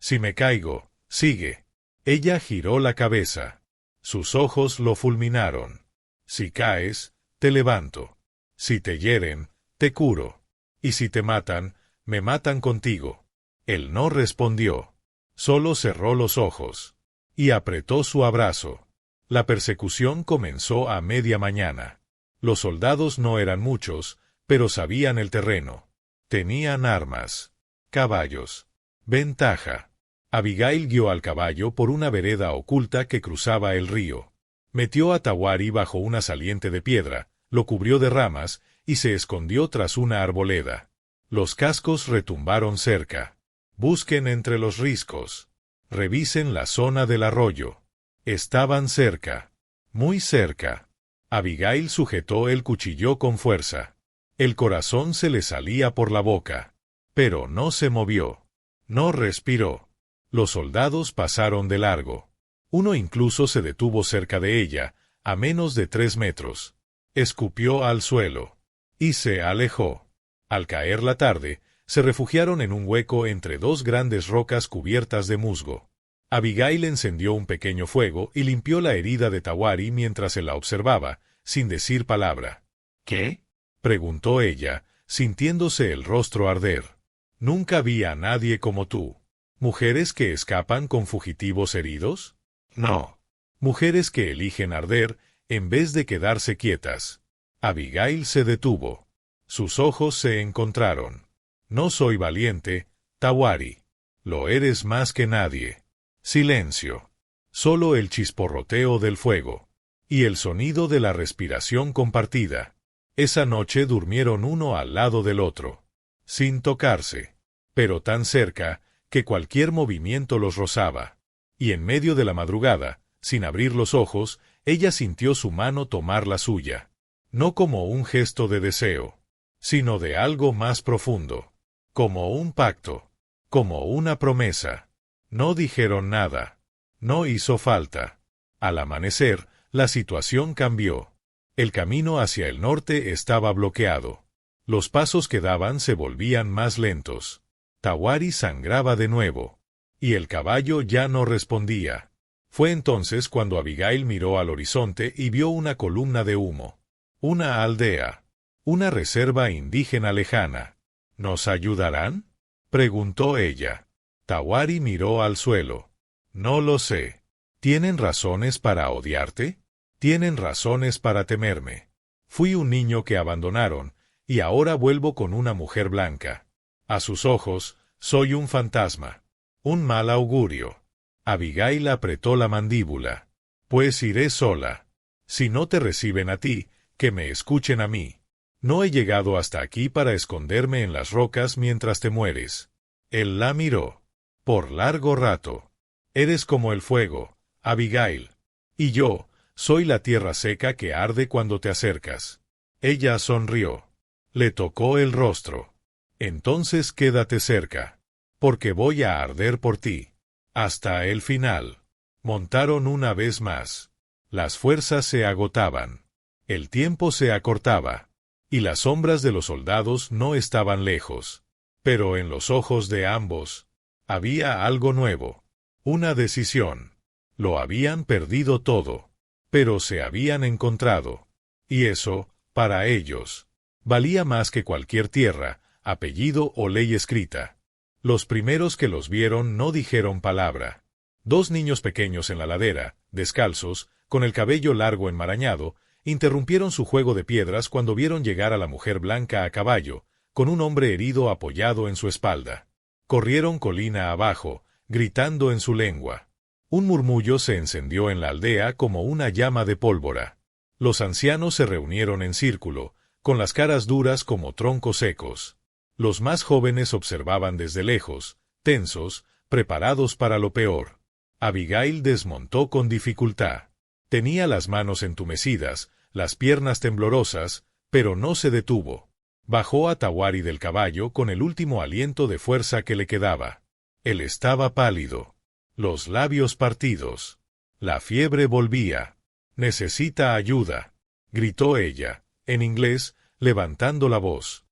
«Si me caigo, sigue». Ella giró la cabeza. Sus ojos lo fulminaron. «Si caes, te levanto. Si te hieren, te curo. Y si te matan, me matan contigo». Él no respondió. Solo cerró los ojos. Y apretó su abrazo. La persecución comenzó a media mañana. Los soldados no eran muchos, pero sabían el terreno. Tenían armas. Caballos. Ventaja. Abigail guió al caballo por una vereda oculta que cruzaba el río. Metió a Tawari bajo una saliente de piedra, lo cubrió de ramas, y se escondió tras una arboleda. Los cascos retumbaron cerca. «Busquen entre los riscos. Revisen la zona del arroyo». Estaban cerca. Muy cerca. Abigail sujetó el cuchillo con fuerza. El corazón se le salía por la boca. Pero no se movió. No respiró. Los soldados pasaron de largo. Uno incluso se detuvo cerca de ella, a menos de 3 metros. Escupió al suelo. Y se alejó. Al caer la tarde, se refugiaron en un hueco entre dos grandes rocas cubiertas de musgo. Abigail encendió un pequeño fuego y limpió la herida de Tawari mientras él la observaba, sin decir palabra. «¿Qué?», preguntó ella, sintiéndose el rostro arder. «Nunca vi a nadie como tú. ¿Mujeres que escapan con fugitivos heridos? No. Mujeres que eligen arder en vez de quedarse quietas». Abigail se detuvo. Sus ojos se encontraron. No soy valiente, Tawari. Lo eres más que nadie. Silencio. Solo el chisporroteo del fuego. Y el sonido de la respiración compartida. Esa noche durmieron uno al lado del otro. Sin tocarse. Pero tan cerca, que cualquier movimiento los rozaba. Y en medio de la madrugada, sin abrir los ojos, ella sintió su mano tomar la suya. No como un gesto de deseo, sino de algo más profundo. Como un pacto. Como una promesa. No dijeron nada. No hizo falta. Al amanecer, la situación cambió. El camino hacia el norte estaba bloqueado. Los pasos que daban se volvían más lentos. Tawari sangraba de nuevo. Y el caballo ya no respondía. Fue entonces cuando Abigail miró al horizonte y vio una columna de humo. Una aldea. Una reserva indígena lejana. ¿Nos ayudarán?, preguntó ella. Tawari miró al suelo. No lo sé. ¿Tienen razones para odiarte? Tienen razones para temerme. Fui un niño que abandonaron, y ahora vuelvo con una mujer blanca. A sus ojos, soy un fantasma. Un mal augurio. Abigail apretó la mandíbula. Pues iré sola. Si no te reciben a ti, que me escuchen a mí. No he llegado hasta aquí para esconderme en las rocas mientras te mueres. Él la miró. Por largo rato. Eres como el fuego, Abigail. Y yo, soy la tierra seca que arde cuando te acercas. Ella sonrió. Le tocó el rostro. Entonces quédate cerca. Porque voy a arder por ti. Hasta el final. Montaron una vez más. Las fuerzas se agotaban. El tiempo se acortaba. Y las sombras de los soldados no estaban lejos. Pero en los ojos de ambos, había algo nuevo. Una decisión. Lo habían perdido todo. Pero se habían encontrado. Y eso, para ellos, valía más que cualquier tierra, apellido o ley escrita. Los primeros que los vieron no dijeron palabra. Dos niños pequeños en la ladera, descalzos, con el cabello largo enmarañado, interrumpieron su juego de piedras cuando vieron llegar a la mujer blanca a caballo, con un hombre herido apoyado en su espalda. Corrieron colina abajo, gritando en su lengua. Un murmullo se encendió en la aldea como una llama de pólvora. Los ancianos se reunieron en círculo, con las caras duras como troncos secos. Los más jóvenes observaban desde lejos, tensos, preparados para lo peor. Abigail desmontó con dificultad. Tenía las manos entumecidas, las piernas temblorosas, pero no se detuvo. Bajó a Tawari del caballo con el último aliento de fuerza que le quedaba. Él estaba pálido. Los labios partidos. La fiebre volvía. «Necesita ayuda», gritó ella, en inglés, levantando la voz.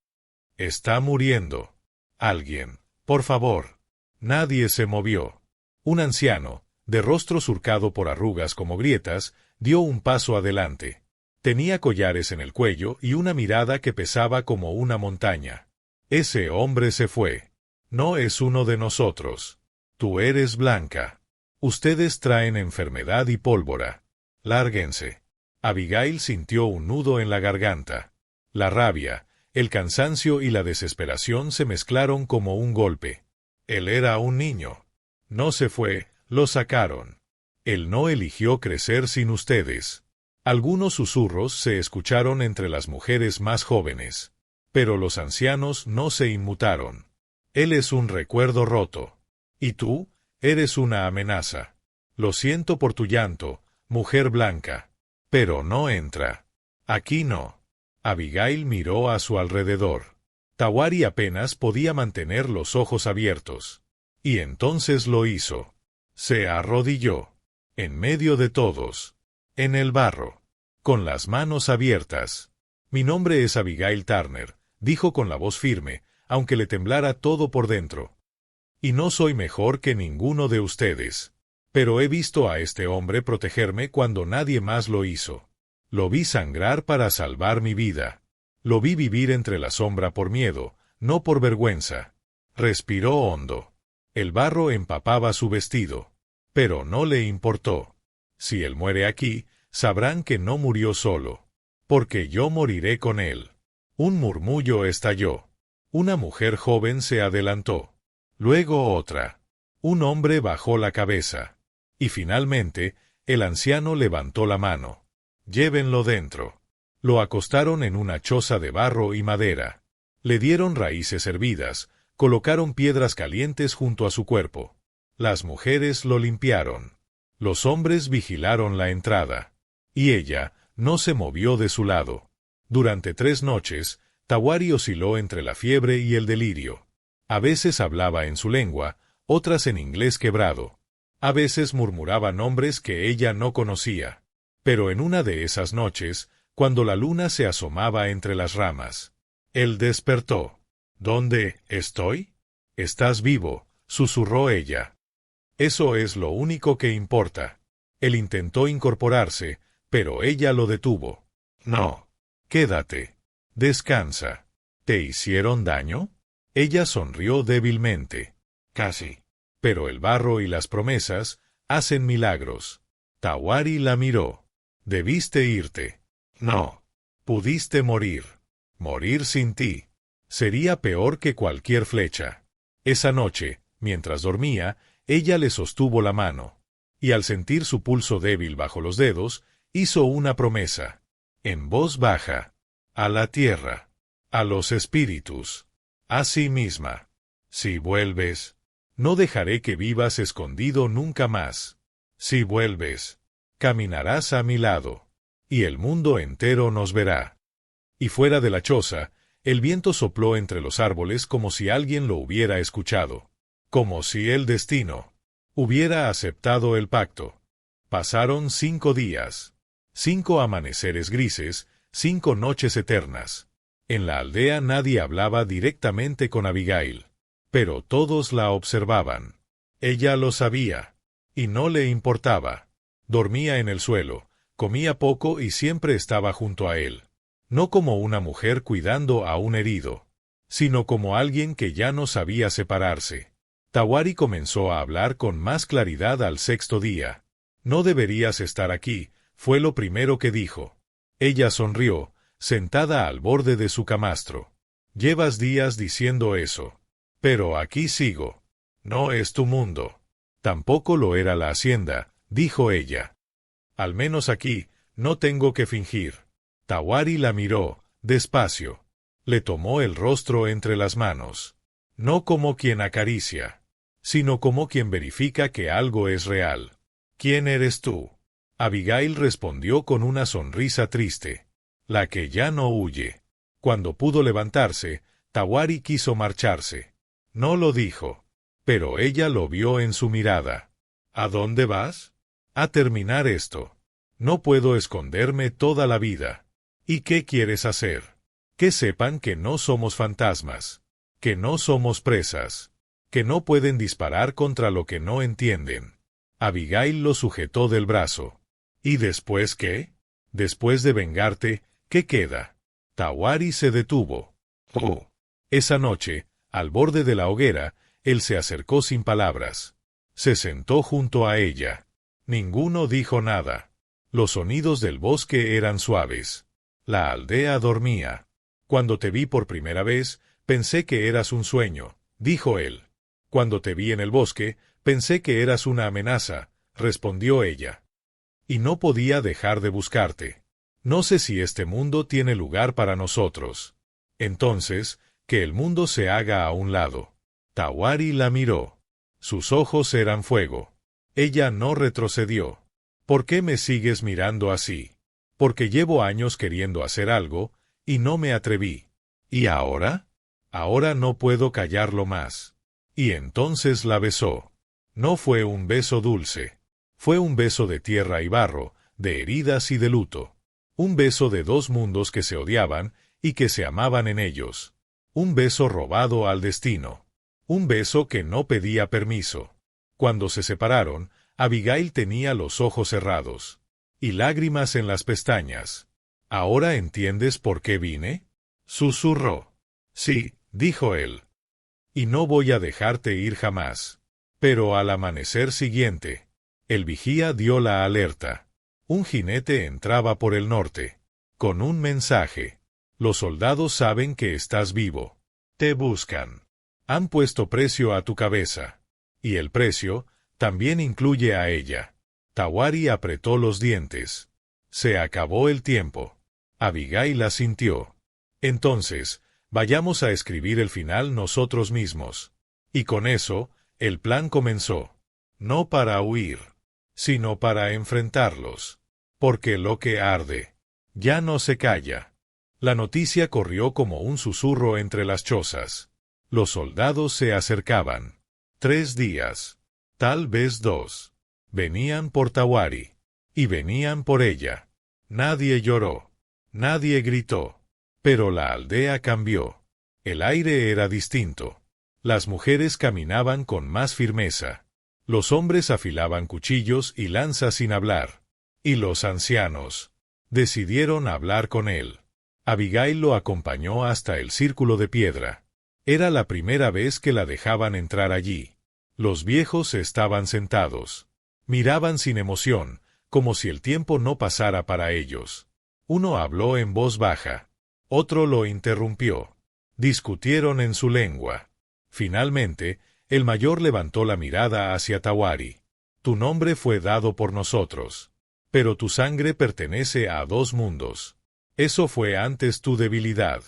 «Está muriendo. Alguien, por favor». Nadie se movió. Un anciano, de rostro surcado por arrugas como grietas, dio un paso adelante. Tenía collares en el cuello y una mirada que pesaba como una montaña. Ese hombre se fue. No es uno de nosotros. Tú eres blanca. Ustedes traen enfermedad y pólvora. Lárguense. Abigail sintió un nudo en la garganta. La rabia, el cansancio y la desesperación se mezclaron como un golpe. Él era un niño. No se fue, lo sacaron. Él no eligió crecer sin ustedes. Algunos susurros se escucharon entre las mujeres más jóvenes. Pero los ancianos no se inmutaron. Él es un recuerdo roto. Y tú, eres una amenaza. Lo siento por tu llanto, mujer blanca. Pero no entra. Aquí no. Abigail miró a su alrededor. Tawari apenas podía mantener los ojos abiertos. Y entonces lo hizo. Se arrodilló. En medio de todos. En el barro. Con las manos abiertas. Mi nombre es Abigail Turner, dijo con la voz firme, aunque le temblara todo por dentro. Y no soy mejor que ninguno de ustedes. Pero he visto a este hombre protegerme cuando nadie más lo hizo. Lo vi sangrar para salvar mi vida. Lo vi vivir entre la sombra por miedo, no por vergüenza. Respiró hondo. El barro empapaba su vestido. Pero no le importó. Si él muere aquí, sabrán que no murió solo. Porque yo moriré con él. Un murmullo estalló. Una mujer joven se adelantó. Luego otra. Un hombre bajó la cabeza. Y finalmente, el anciano levantó la mano. Llévenlo dentro. Lo acostaron en una choza de barro y madera. Le dieron raíces hervidas, colocaron piedras calientes junto a su cuerpo. Las mujeres lo limpiaron. Los hombres vigilaron la entrada. Y ella no se movió de su lado. Durante 3 noches, Tawari osciló entre la fiebre y el delirio. A veces hablaba en su lengua, otras en inglés quebrado. A veces murmuraba nombres que ella no conocía. Pero en una de esas noches, cuando la luna se asomaba entre las ramas, él despertó. ¿Dónde estoy? Estás vivo, susurró ella. Eso es lo único que importa. Él intentó incorporarse, pero ella lo detuvo. No. Quédate. Descansa. ¿Te hicieron daño? Ella sonrió débilmente. Casi. Pero el barro y las promesas hacen milagros. Tawari la miró. Debiste irte. No. Pudiste morir. Morir sin ti. Sería peor que cualquier flecha. Esa noche, mientras dormía, ella le sostuvo la mano. Y al sentir su pulso débil bajo los dedos, hizo una promesa. En voz baja. A la tierra. A los espíritus. A sí misma. Si vuelves, no dejaré que vivas escondido nunca más. Si vuelves, caminarás a mi lado. Y el mundo entero nos verá. Y fuera de la choza, el viento sopló entre los árboles como si alguien lo hubiera escuchado. Como si el destino hubiera aceptado el pacto. Pasaron 5 días. 5 amaneceres grises, 5 noches eternas. En la aldea nadie hablaba directamente con Abigail. Pero todos la observaban. Ella lo sabía. Y no le importaba. Dormía en el suelo, comía poco y siempre estaba junto a él. No como una mujer cuidando a un herido, sino como alguien que ya no sabía separarse. Tawari comenzó a hablar con más claridad al 6.º día. No deberías estar aquí, fue lo primero que dijo. Ella sonrió, sentada al borde de su camastro. Llevas días diciendo eso. Pero aquí sigo. No es tu mundo. Tampoco lo era la hacienda, dijo ella. Al menos aquí, no tengo que fingir. Tawari la miró, despacio. Le tomó el rostro entre las manos. No como quien acaricia, sino como quien verifica que algo es real. ¿Quién eres tú? Abigail respondió con una sonrisa triste. La que ya no huye. Cuando pudo levantarse, Tawari quiso marcharse. No lo dijo, pero ella lo vio en su mirada. ¿A dónde vas? A terminar esto. No puedo esconderme toda la vida. ¿Y qué quieres hacer? Que sepan que no somos fantasmas, que no somos presas, que no pueden disparar contra lo que no entienden. Abigail lo sujetó del brazo. ¿Y después qué? Después de vengarte, ¿qué queda? Tawari se detuvo. Oh. Esa noche, al borde de la hoguera, él se acercó sin palabras. Se sentó junto a ella. Ninguno dijo nada. Los sonidos del bosque eran suaves. La aldea dormía. Cuando te vi por primera vez, pensé que eras un sueño, dijo él. Cuando te vi en el bosque, pensé que eras una amenaza, respondió ella. Y no podía dejar de buscarte. No sé si este mundo tiene lugar para nosotros. Entonces, que el mundo se haga a un lado. Tawari la miró. Sus ojos eran fuego. Ella no retrocedió. ¿Por qué me sigues mirando así? Porque llevo años queriendo hacer algo, y no me atreví. ¿Y ahora? Ahora no puedo callarlo más. Y entonces la besó. No fue un beso dulce. Fue un beso de tierra y barro, de heridas y de luto. Un beso de 2 mundos que se odiaban y que se amaban en ellos. Un beso robado al destino. Un beso que no pedía permiso. Cuando se separaron, Abigail tenía los ojos cerrados. Y lágrimas en las pestañas. ¿Ahora entiendes por qué vine? Susurró. Sí, dijo él. Y no voy a dejarte ir jamás. Pero al amanecer siguiente, el vigía dio la alerta. Un jinete entraba por el norte. Con un mensaje. Los soldados saben que estás vivo. Te buscan. Han puesto precio a tu cabeza. Y el precio también incluye a ella. Tawari apretó los dientes. Se acabó el tiempo. Abigail asintió. Entonces, vayamos a escribir el final nosotros mismos. Y con eso, el plan comenzó. No para huir, sino para enfrentarlos. Porque lo que arde ya no se calla. La noticia corrió como un susurro entre las chozas. Los soldados se acercaban. 3 días, tal vez 2. Venían por Tawari. Y venían por ella. Nadie lloró. Nadie gritó. Pero la aldea cambió. El aire era distinto. Las mujeres caminaban con más firmeza. Los hombres afilaban cuchillos y lanzas sin hablar. Y los ancianos decidieron hablar con él. Abigail lo acompañó hasta el círculo de piedra. Era la primera vez que la dejaban entrar allí. Los viejos estaban sentados. Miraban sin emoción, como si el tiempo no pasara para ellos. Uno habló en voz baja. Otro lo interrumpió. Discutieron en su lengua. Finalmente, el mayor levantó la mirada hacia Tawari. Tu nombre fue dado por nosotros. Pero tu sangre pertenece a 2 mundos. Eso fue antes tu debilidad.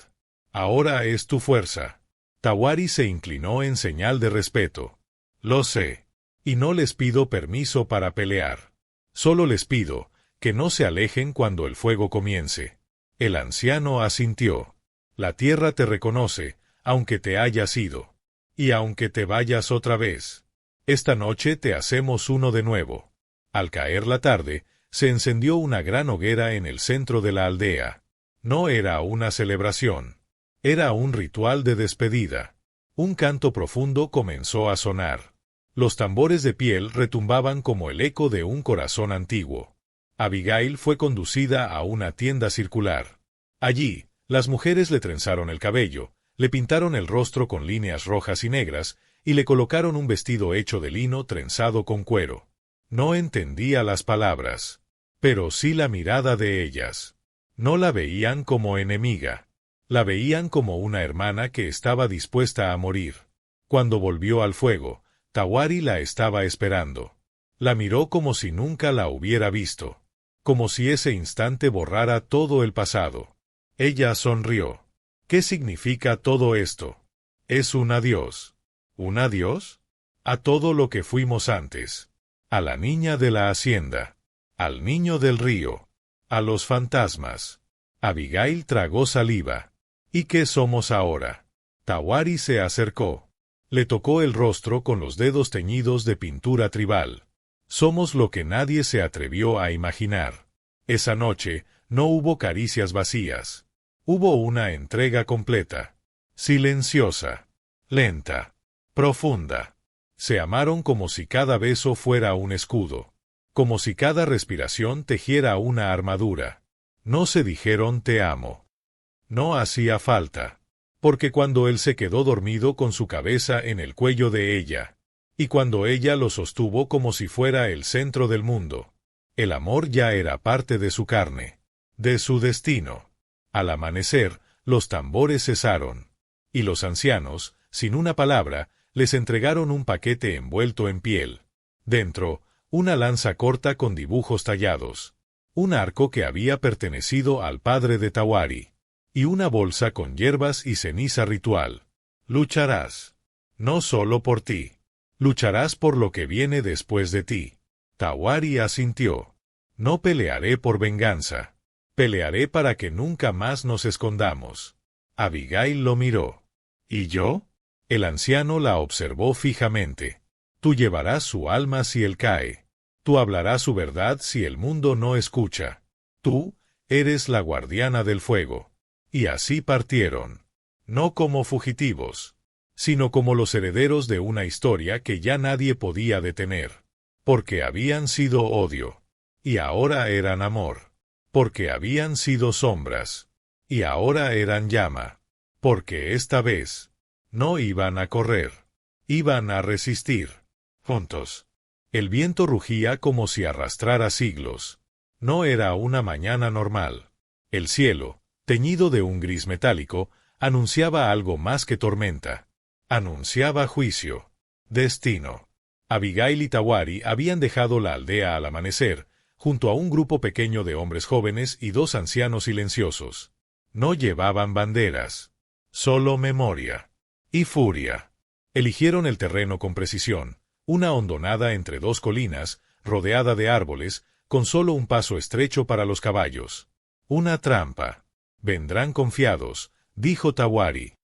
Ahora es tu fuerza. Tawari se inclinó en señal de respeto. Lo sé. Y no les pido permiso para pelear. Solo les pido que no se alejen cuando el fuego comience. El anciano asintió. La tierra te reconoce, aunque te hayas ido. Y aunque te vayas otra vez. Esta noche te hacemos uno de nuevo. Al caer la tarde, se encendió una gran hoguera en el centro de la aldea. No era una celebración. Era un ritual de despedida. Un canto profundo comenzó a sonar. Los tambores de piel retumbaban como el eco de un corazón antiguo. Abigail fue conducida a una tienda circular. Allí, las mujeres le trenzaron el cabello, le pintaron el rostro con líneas rojas y negras, y le colocaron un vestido hecho de lino trenzado con cuero. No entendía las palabras, pero sí la mirada de ellas. No la veían como enemiga. La veían como una hermana que estaba dispuesta a morir. Cuando volvió al fuego, Tawari la estaba esperando. La miró como si nunca la hubiera visto. Como si ese instante borrara todo el pasado. Ella sonrió. ¿Qué significa todo esto? Es un adiós. ¿Un adiós? A todo lo que fuimos antes. A la niña de la hacienda. Al niño del río. A los fantasmas. Abigail tragó saliva. ¿Y qué somos ahora? Tawari se acercó. Le tocó el rostro con los dedos teñidos de pintura tribal. Somos lo que nadie se atrevió a imaginar. Esa noche, no hubo caricias vacías. Hubo una entrega completa. Silenciosa. Lenta. Profunda. Se amaron como si cada beso fuera un escudo. Como si cada respiración tejiera una armadura. No se dijeron te amo. No hacía falta. Porque cuando él se quedó dormido con su cabeza en el cuello de ella, y cuando ella lo sostuvo como si fuera el centro del mundo, el amor ya era parte de su carne, de su destino. Al amanecer, los tambores cesaron, y los ancianos, sin una palabra, les entregaron un paquete envuelto en piel. Dentro, una lanza corta con dibujos tallados, un arco que había pertenecido al padre de Tawari, y una bolsa con hierbas y ceniza ritual. Lucharás. No solo por ti. Lucharás por lo que viene después de ti. Tawari asintió. No pelearé por venganza. Pelearé para que nunca más nos escondamos. Abigail lo miró. ¿Y yo? El anciano la observó fijamente. Tú llevarás su alma si él cae. Tú hablarás su verdad si el mundo no escucha. Tú eres la guardiana del fuego. Y así partieron. No como fugitivos, sino como los herederos de una historia que ya nadie podía detener. Porque habían sido odio. Y ahora eran amor. Porque habían sido sombras. Y ahora eran llama. Porque esta vez no iban a correr. Iban a resistir. Juntos. El viento rugía como si arrastrara siglos. No era una mañana normal. El cielo, teñido de un gris metálico, anunciaba algo más que tormenta. Anunciaba juicio. Destino. Abigail y Tawari habían dejado la aldea al amanecer, junto a un grupo pequeño de hombres jóvenes y dos ancianos silenciosos. No llevaban banderas. Solo memoria. Y furia. Eligieron el terreno con precisión, una hondonada entre dos colinas, rodeada de árboles, con solo un paso estrecho para los caballos. Una trampa. Vendrán confiados, dijo Tawari.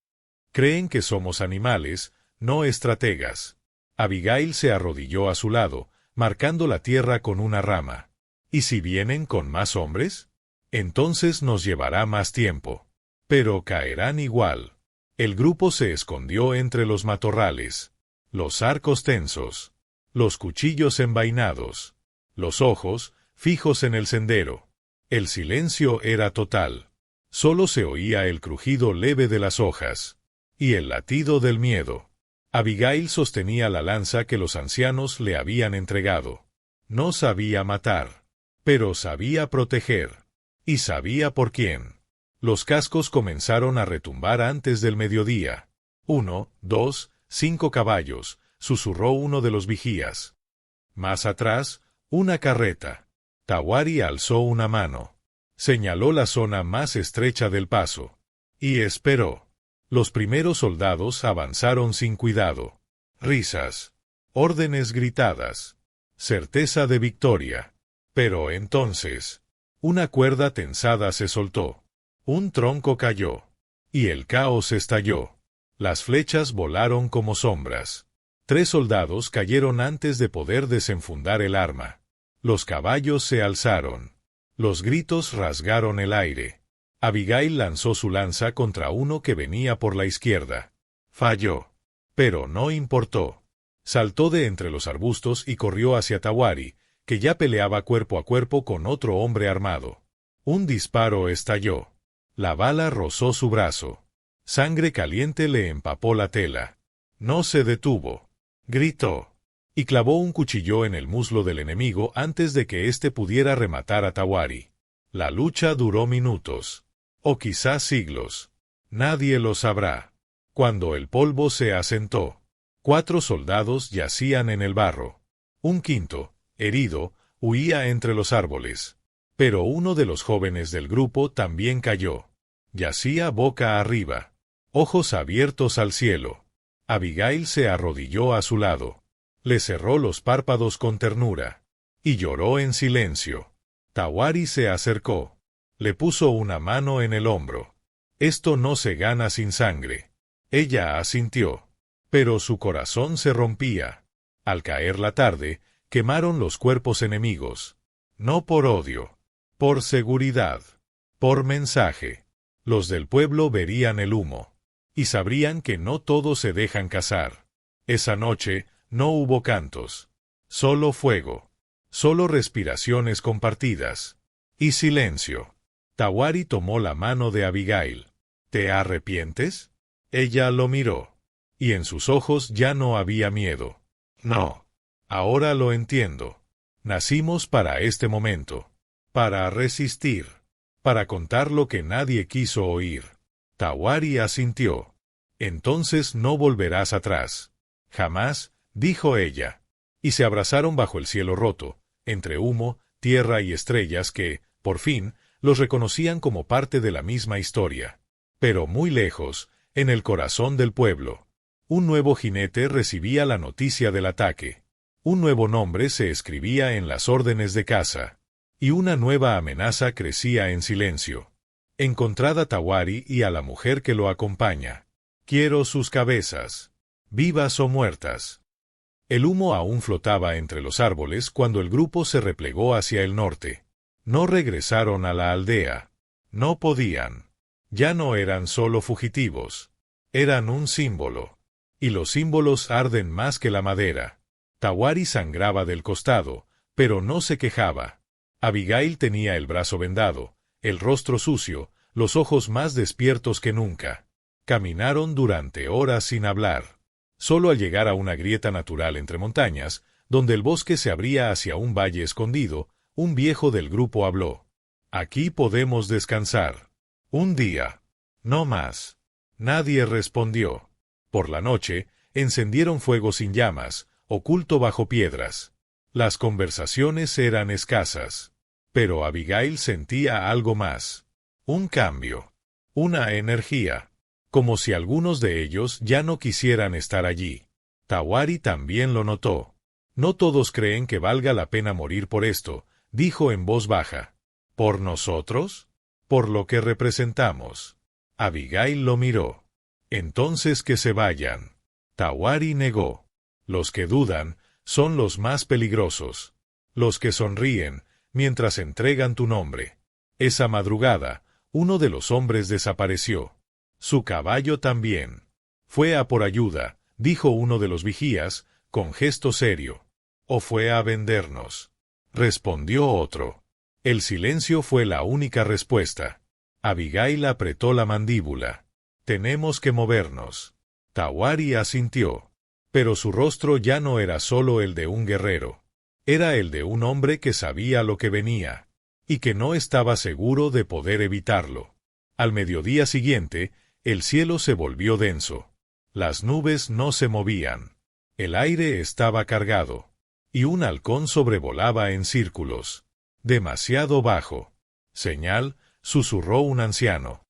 Creen que somos animales, no estrategas. Abigail se arrodilló a su lado, marcando la tierra con una rama. ¿Y si vienen con más hombres? Entonces nos llevará más tiempo. Pero caerán igual. El grupo se escondió entre los matorrales. Los arcos tensos. Los cuchillos envainados. Los ojos, fijos en el sendero. El silencio era total. Solo se oía el crujido leve de las hojas. Y el latido del miedo. Abigail sostenía la lanza que los ancianos le habían entregado. No sabía matar, pero sabía proteger. Y sabía por quién. Los cascos comenzaron a retumbar antes del mediodía. 1, 2, 5 caballos, susurró uno de los vigías. Más atrás, una carreta. Tawari alzó una mano. Señaló la zona más estrecha del paso. Y esperó. Los primeros soldados avanzaron sin cuidado. Risas. Órdenes gritadas. Certeza de victoria. Pero entonces, una cuerda tensada se soltó. Un tronco cayó. Y el caos estalló. Las flechas volaron como sombras. 3 soldados cayeron antes de poder desenfundar el arma. Los caballos se alzaron. Los gritos rasgaron el aire. Abigail lanzó su lanza contra uno que venía por la izquierda. Falló. Pero no importó. Saltó de entre los arbustos y corrió hacia Tawari, que ya peleaba cuerpo a cuerpo con otro hombre armado. Un disparo estalló. La bala rozó su brazo. Sangre caliente le empapó la tela. No se detuvo. Gritó. Y clavó un cuchillo en el muslo del enemigo antes de que éste pudiera rematar a Tawari. La lucha duró minutos. O quizás siglos. Nadie lo sabrá. Cuando el polvo se asentó, 4 soldados yacían en el barro. Un quinto, herido, huía entre los árboles. Pero uno de los jóvenes del grupo también cayó. Yacía boca arriba, ojos abiertos al cielo. Abigail se arrodilló a su lado. Le cerró los párpados con ternura. Y lloró en silencio. Tawari se acercó. Le puso una mano en el hombro. Esto no se gana sin sangre. Ella asintió. Pero su corazón se rompía. Al caer la tarde, quemaron los cuerpos enemigos. No por odio. Por seguridad. Por mensaje. Los del pueblo verían el humo. Y sabrían que no todos se dejan cazar. Esa noche, no hubo cantos. Solo fuego. Solo respiraciones compartidas. Y silencio. Tawari tomó la mano de Abigail. ¿Te arrepientes? Ella lo miró. Y en sus ojos ya no había miedo. No. Ahora lo entiendo. Nacimos para este momento. Para resistir. Para contar lo que nadie quiso oír. Tawari asintió. Entonces no volverás atrás. Jamás, dijo ella. Y se abrazaron bajo el cielo roto, entre humo, tierra y estrellas que, por fin, los reconocían como parte de la misma historia. Pero muy lejos, en el corazón del pueblo, un nuevo jinete recibía la noticia del ataque. Un nuevo nombre se escribía en las órdenes de caza. Y una nueva amenaza crecía en silencio. Encontrad a Tawari y a la mujer que lo acompaña. Quiero sus cabezas. Vivas o muertas. El humo aún flotaba entre los árboles cuando el grupo se replegó hacia el norte. No regresaron a la aldea. No podían. Ya no eran solo fugitivos. Eran un símbolo. Y los símbolos arden más que la madera. Tawari sangraba del costado, pero no se quejaba. Abigail tenía el brazo vendado, el rostro sucio, los ojos más despiertos que nunca. Caminaron durante horas sin hablar. Solo al llegar a una grieta natural entre montañas, donde el bosque se abría hacia un valle escondido, un viejo del grupo habló. Aquí podemos descansar. Un día. No más. Nadie respondió. Por la noche, encendieron fuego sin llamas, oculto bajo piedras. Las conversaciones eran escasas. Pero Abigail sentía algo más. Un cambio. Una energía. Como si algunos de ellos ya no quisieran estar allí. Tawari también lo notó. No todos creen que valga la pena morir por esto, dijo en voz baja. ¿Por nosotros? Por lo que representamos. Abigail lo miró. Entonces que se vayan. Tawari negó. Los que dudan son los más peligrosos. Los que sonríen mientras entregan tu nombre. Esa madrugada, uno de los hombres desapareció. Su caballo también. Fue a por ayuda, dijo uno de los vigías, con gesto serio. ¿O fue a vendernos? Respondió otro. El silencio fue la única respuesta. Abigail apretó la mandíbula. Tenemos que movernos. Tawari asintió. Pero su rostro ya no era solo el de un guerrero. Era el de un hombre que sabía lo que venía, y que no estaba seguro de poder evitarlo. Al mediodía siguiente, el cielo se volvió denso. Las nubes no se movían. El aire estaba cargado. Y un halcón sobrevolaba en círculos. Demasiado bajo. Señal, susurró un anciano.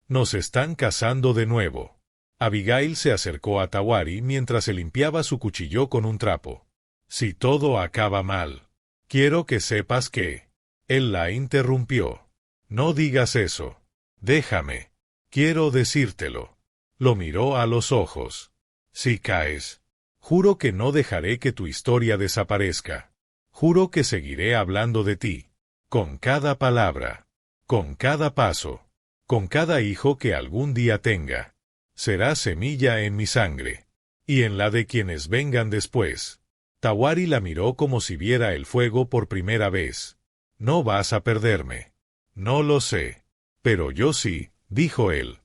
Nos están cazando de nuevo. Abigail se acercó a Tawari mientras se limpiaba su cuchillo con un trapo. Si todo acaba mal, quiero que sepas que... Él la interrumpió. No digas eso. Déjame. Quiero decírtelo. Lo miró a los ojos. Si caes, juro que no dejaré que tu historia desaparezca. Juro que seguiré hablando de ti. Con cada palabra. Con cada paso. Con cada hijo que algún día tenga. Será semilla en mi sangre. Y en la de quienes vengan después. Tawari la miró como si viera el fuego por primera vez. No vas a perderme. No lo sé. Pero yo sí, dijo él.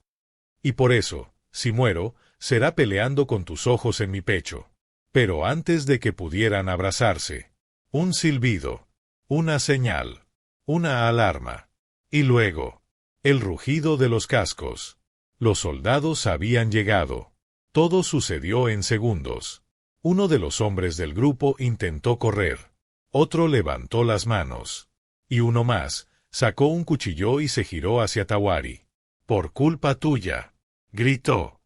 Y por eso, si muero, será peleando con tus ojos en mi pecho. Pero antes de que pudieran abrazarse. Un silbido. Una señal. Una alarma. Y luego, el rugido de los cascos. Los soldados habían llegado. Todo sucedió en segundos. Uno de los hombres del grupo intentó correr. Otro levantó las manos. Y uno más, sacó un cuchillo y se giró hacia Tawari. Por culpa tuya, gritó.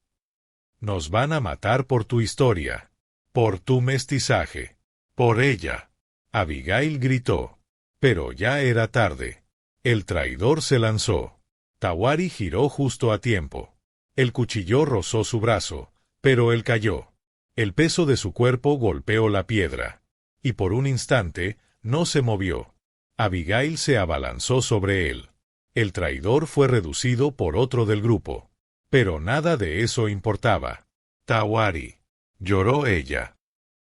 Nos van a matar por tu historia. Por tu mestizaje. Por ella. Abigail gritó. Pero ya era tarde. El traidor se lanzó. Tawari giró justo a tiempo. El cuchillo rozó su brazo, pero él cayó. El peso de su cuerpo golpeó la piedra. Y por un instante, no se movió. Abigail se abalanzó sobre él. El traidor fue reducido por otro del grupo. Pero nada de eso importaba. Tawari. Lloró ella.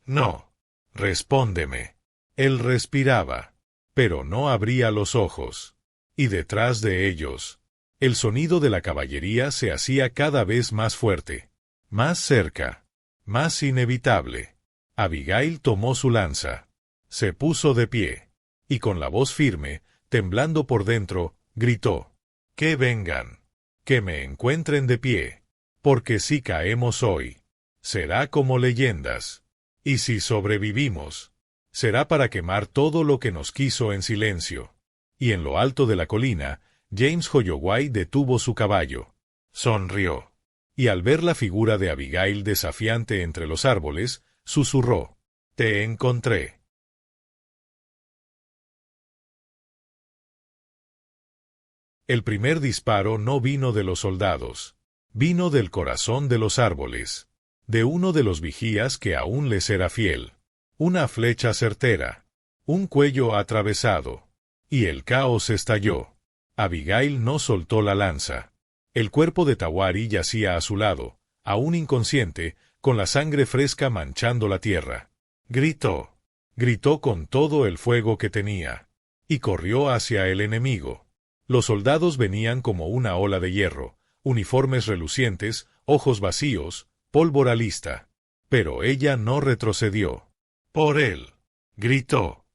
No. Respóndeme. Él respiraba. Pero no abría los ojos. Y detrás de ellos, el sonido de la caballería se hacía cada vez más fuerte. Más cerca. Más inevitable. Abigail tomó su lanza. Se puso de pie. Y con la voz firme, temblando por dentro, gritó. Que vengan. Que me encuentren de pie. Porque si caemos hoy, será como leyendas. Y si sobrevivimos, será para quemar todo lo que nos quiso en silencio. Y en lo alto de la colina, James Holloway detuvo su caballo. Sonrió. Y al ver la figura de Abigail desafiante entre los árboles, susurró. Te encontré. El primer disparo no vino de los soldados. Vino del corazón de los árboles. De uno de los vigías que aún les era fiel. Una flecha certera. Un cuello atravesado. Y el caos estalló. Abigail no soltó la lanza. El cuerpo de Tawari yacía a su lado, aún inconsciente, con la sangre fresca manchando la tierra. Gritó. Gritó con todo el fuego que tenía. Y corrió hacia el enemigo. Los soldados venían como una ola de hierro, uniformes relucientes, ojos vacíos, pólvora lista. Pero ella no retrocedió. Por él. Gritó.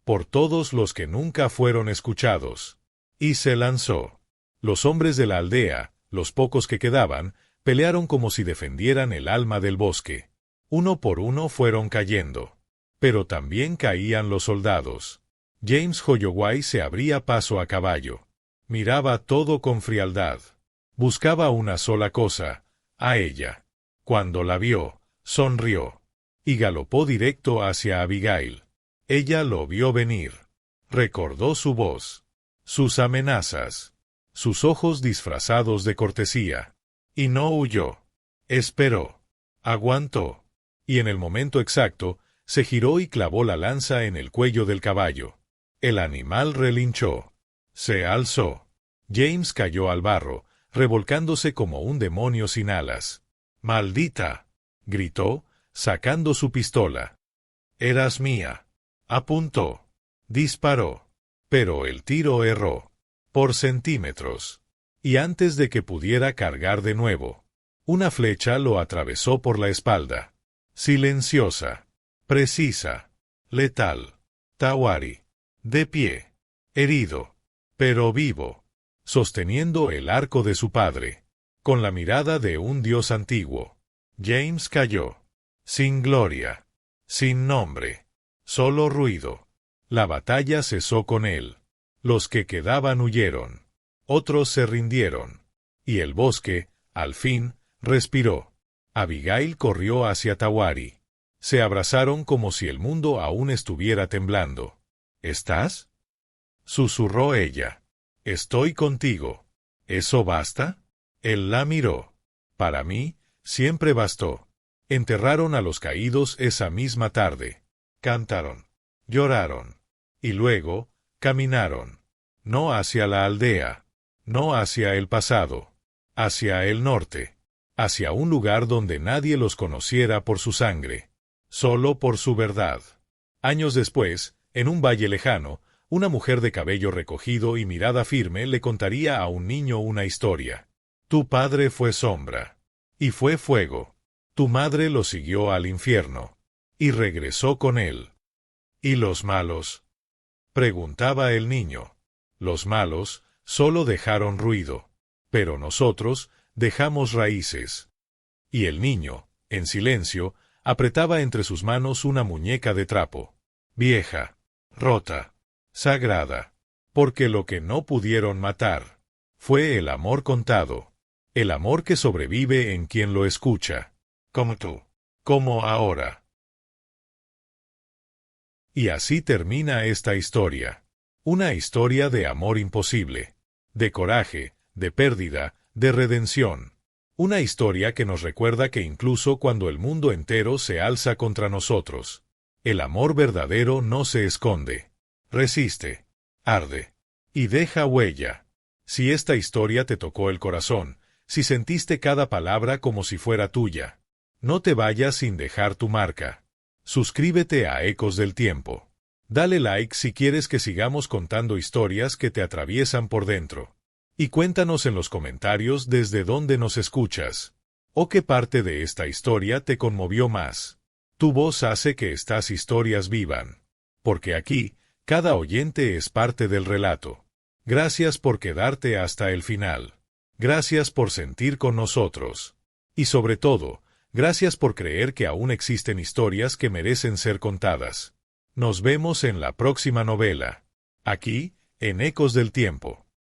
Por todos los que nunca fueron escuchados. Y se lanzó. Los hombres de la aldea, los pocos que quedaban, pelearon como si defendieran el alma del bosque. Uno por uno fueron cayendo. Pero también caían los soldados. James Holloway se abría paso a caballo. Miraba todo con frialdad. Buscaba una sola cosa, a ella. Cuando la vio, sonrió. Y galopó directo hacia Abigail. Ella lo vio venir. Recordó su voz. Sus amenazas. Sus ojos disfrazados de cortesía. Y no huyó. Esperó. Aguantó. Y en el momento exacto, se giró y clavó la lanza en el cuello del caballo. El animal relinchó. Se alzó. James cayó al barro, revolcándose como un demonio sin alas. ¡Maldita!, gritó, sacando su pistola. «Eras mía». Apuntó. Disparó. Pero el tiro erró. Por centímetros. Y antes de que pudiera cargar de nuevo, una flecha lo atravesó por la espalda. Silenciosa. Precisa. Letal. Tawari. De pie. Herido. Pero vivo. Sosteniendo el arco de su padre. Con la mirada de un dios antiguo. James cayó. Sin gloria. Sin nombre. Solo ruido. La batalla cesó con él. Los que quedaban huyeron. Otros se rindieron. Y el bosque, al fin, respiró. Abigail corrió hacia Tawari. Se abrazaron como si el mundo aún estuviera temblando. ¿Estás?, susurró ella. Estoy contigo. ¿Eso basta? Él la miró. Para mí, siempre bastó. Enterraron a los caídos esa misma tarde. Cantaron. Lloraron. Y luego, caminaron. No hacia la aldea. No hacia el pasado. Hacia el norte. Hacia un lugar donde nadie los conociera por su sangre. Solo por su verdad. Años después, en un valle lejano, una mujer de cabello recogido y mirada firme le contaría a un niño una historia. Tu padre fue sombra. Y fue fuego. Tu madre lo siguió al infierno. Y regresó con él. ¿Y los malos?, preguntaba el niño. Los malos solo dejaron ruido. Pero nosotros dejamos raíces. Y el niño, en silencio, apretaba entre sus manos una muñeca de trapo. Vieja. Rota. Sagrada. Porque lo que no pudieron matar fue el amor contado. El amor que sobrevive en quien lo escucha. Como tú. Como ahora. Y así termina esta historia. Una historia de amor imposible. De coraje, de pérdida, de redención. Una historia que nos recuerda que incluso cuando el mundo entero se alza contra nosotros, el amor verdadero no se esconde. Resiste. Arde. Y deja huella. Si esta historia te tocó el corazón, si sentiste cada palabra como si fuera tuya, no te vayas sin dejar tu marca. Suscríbete a Ecos del Tiempo. Dale like si quieres que sigamos contando historias que te atraviesan por dentro. Y cuéntanos en los comentarios desde dónde nos escuchas. O qué parte de esta historia te conmovió más. Tu voz hace que estas historias vivan. Porque aquí, cada oyente es parte del relato. Gracias por quedarte hasta el final. Gracias por sentir con nosotros. Y sobre todo, gracias por creer que aún existen historias que merecen ser contadas. Nos vemos en la próxima novela. Aquí, en Ecos del Tiempo.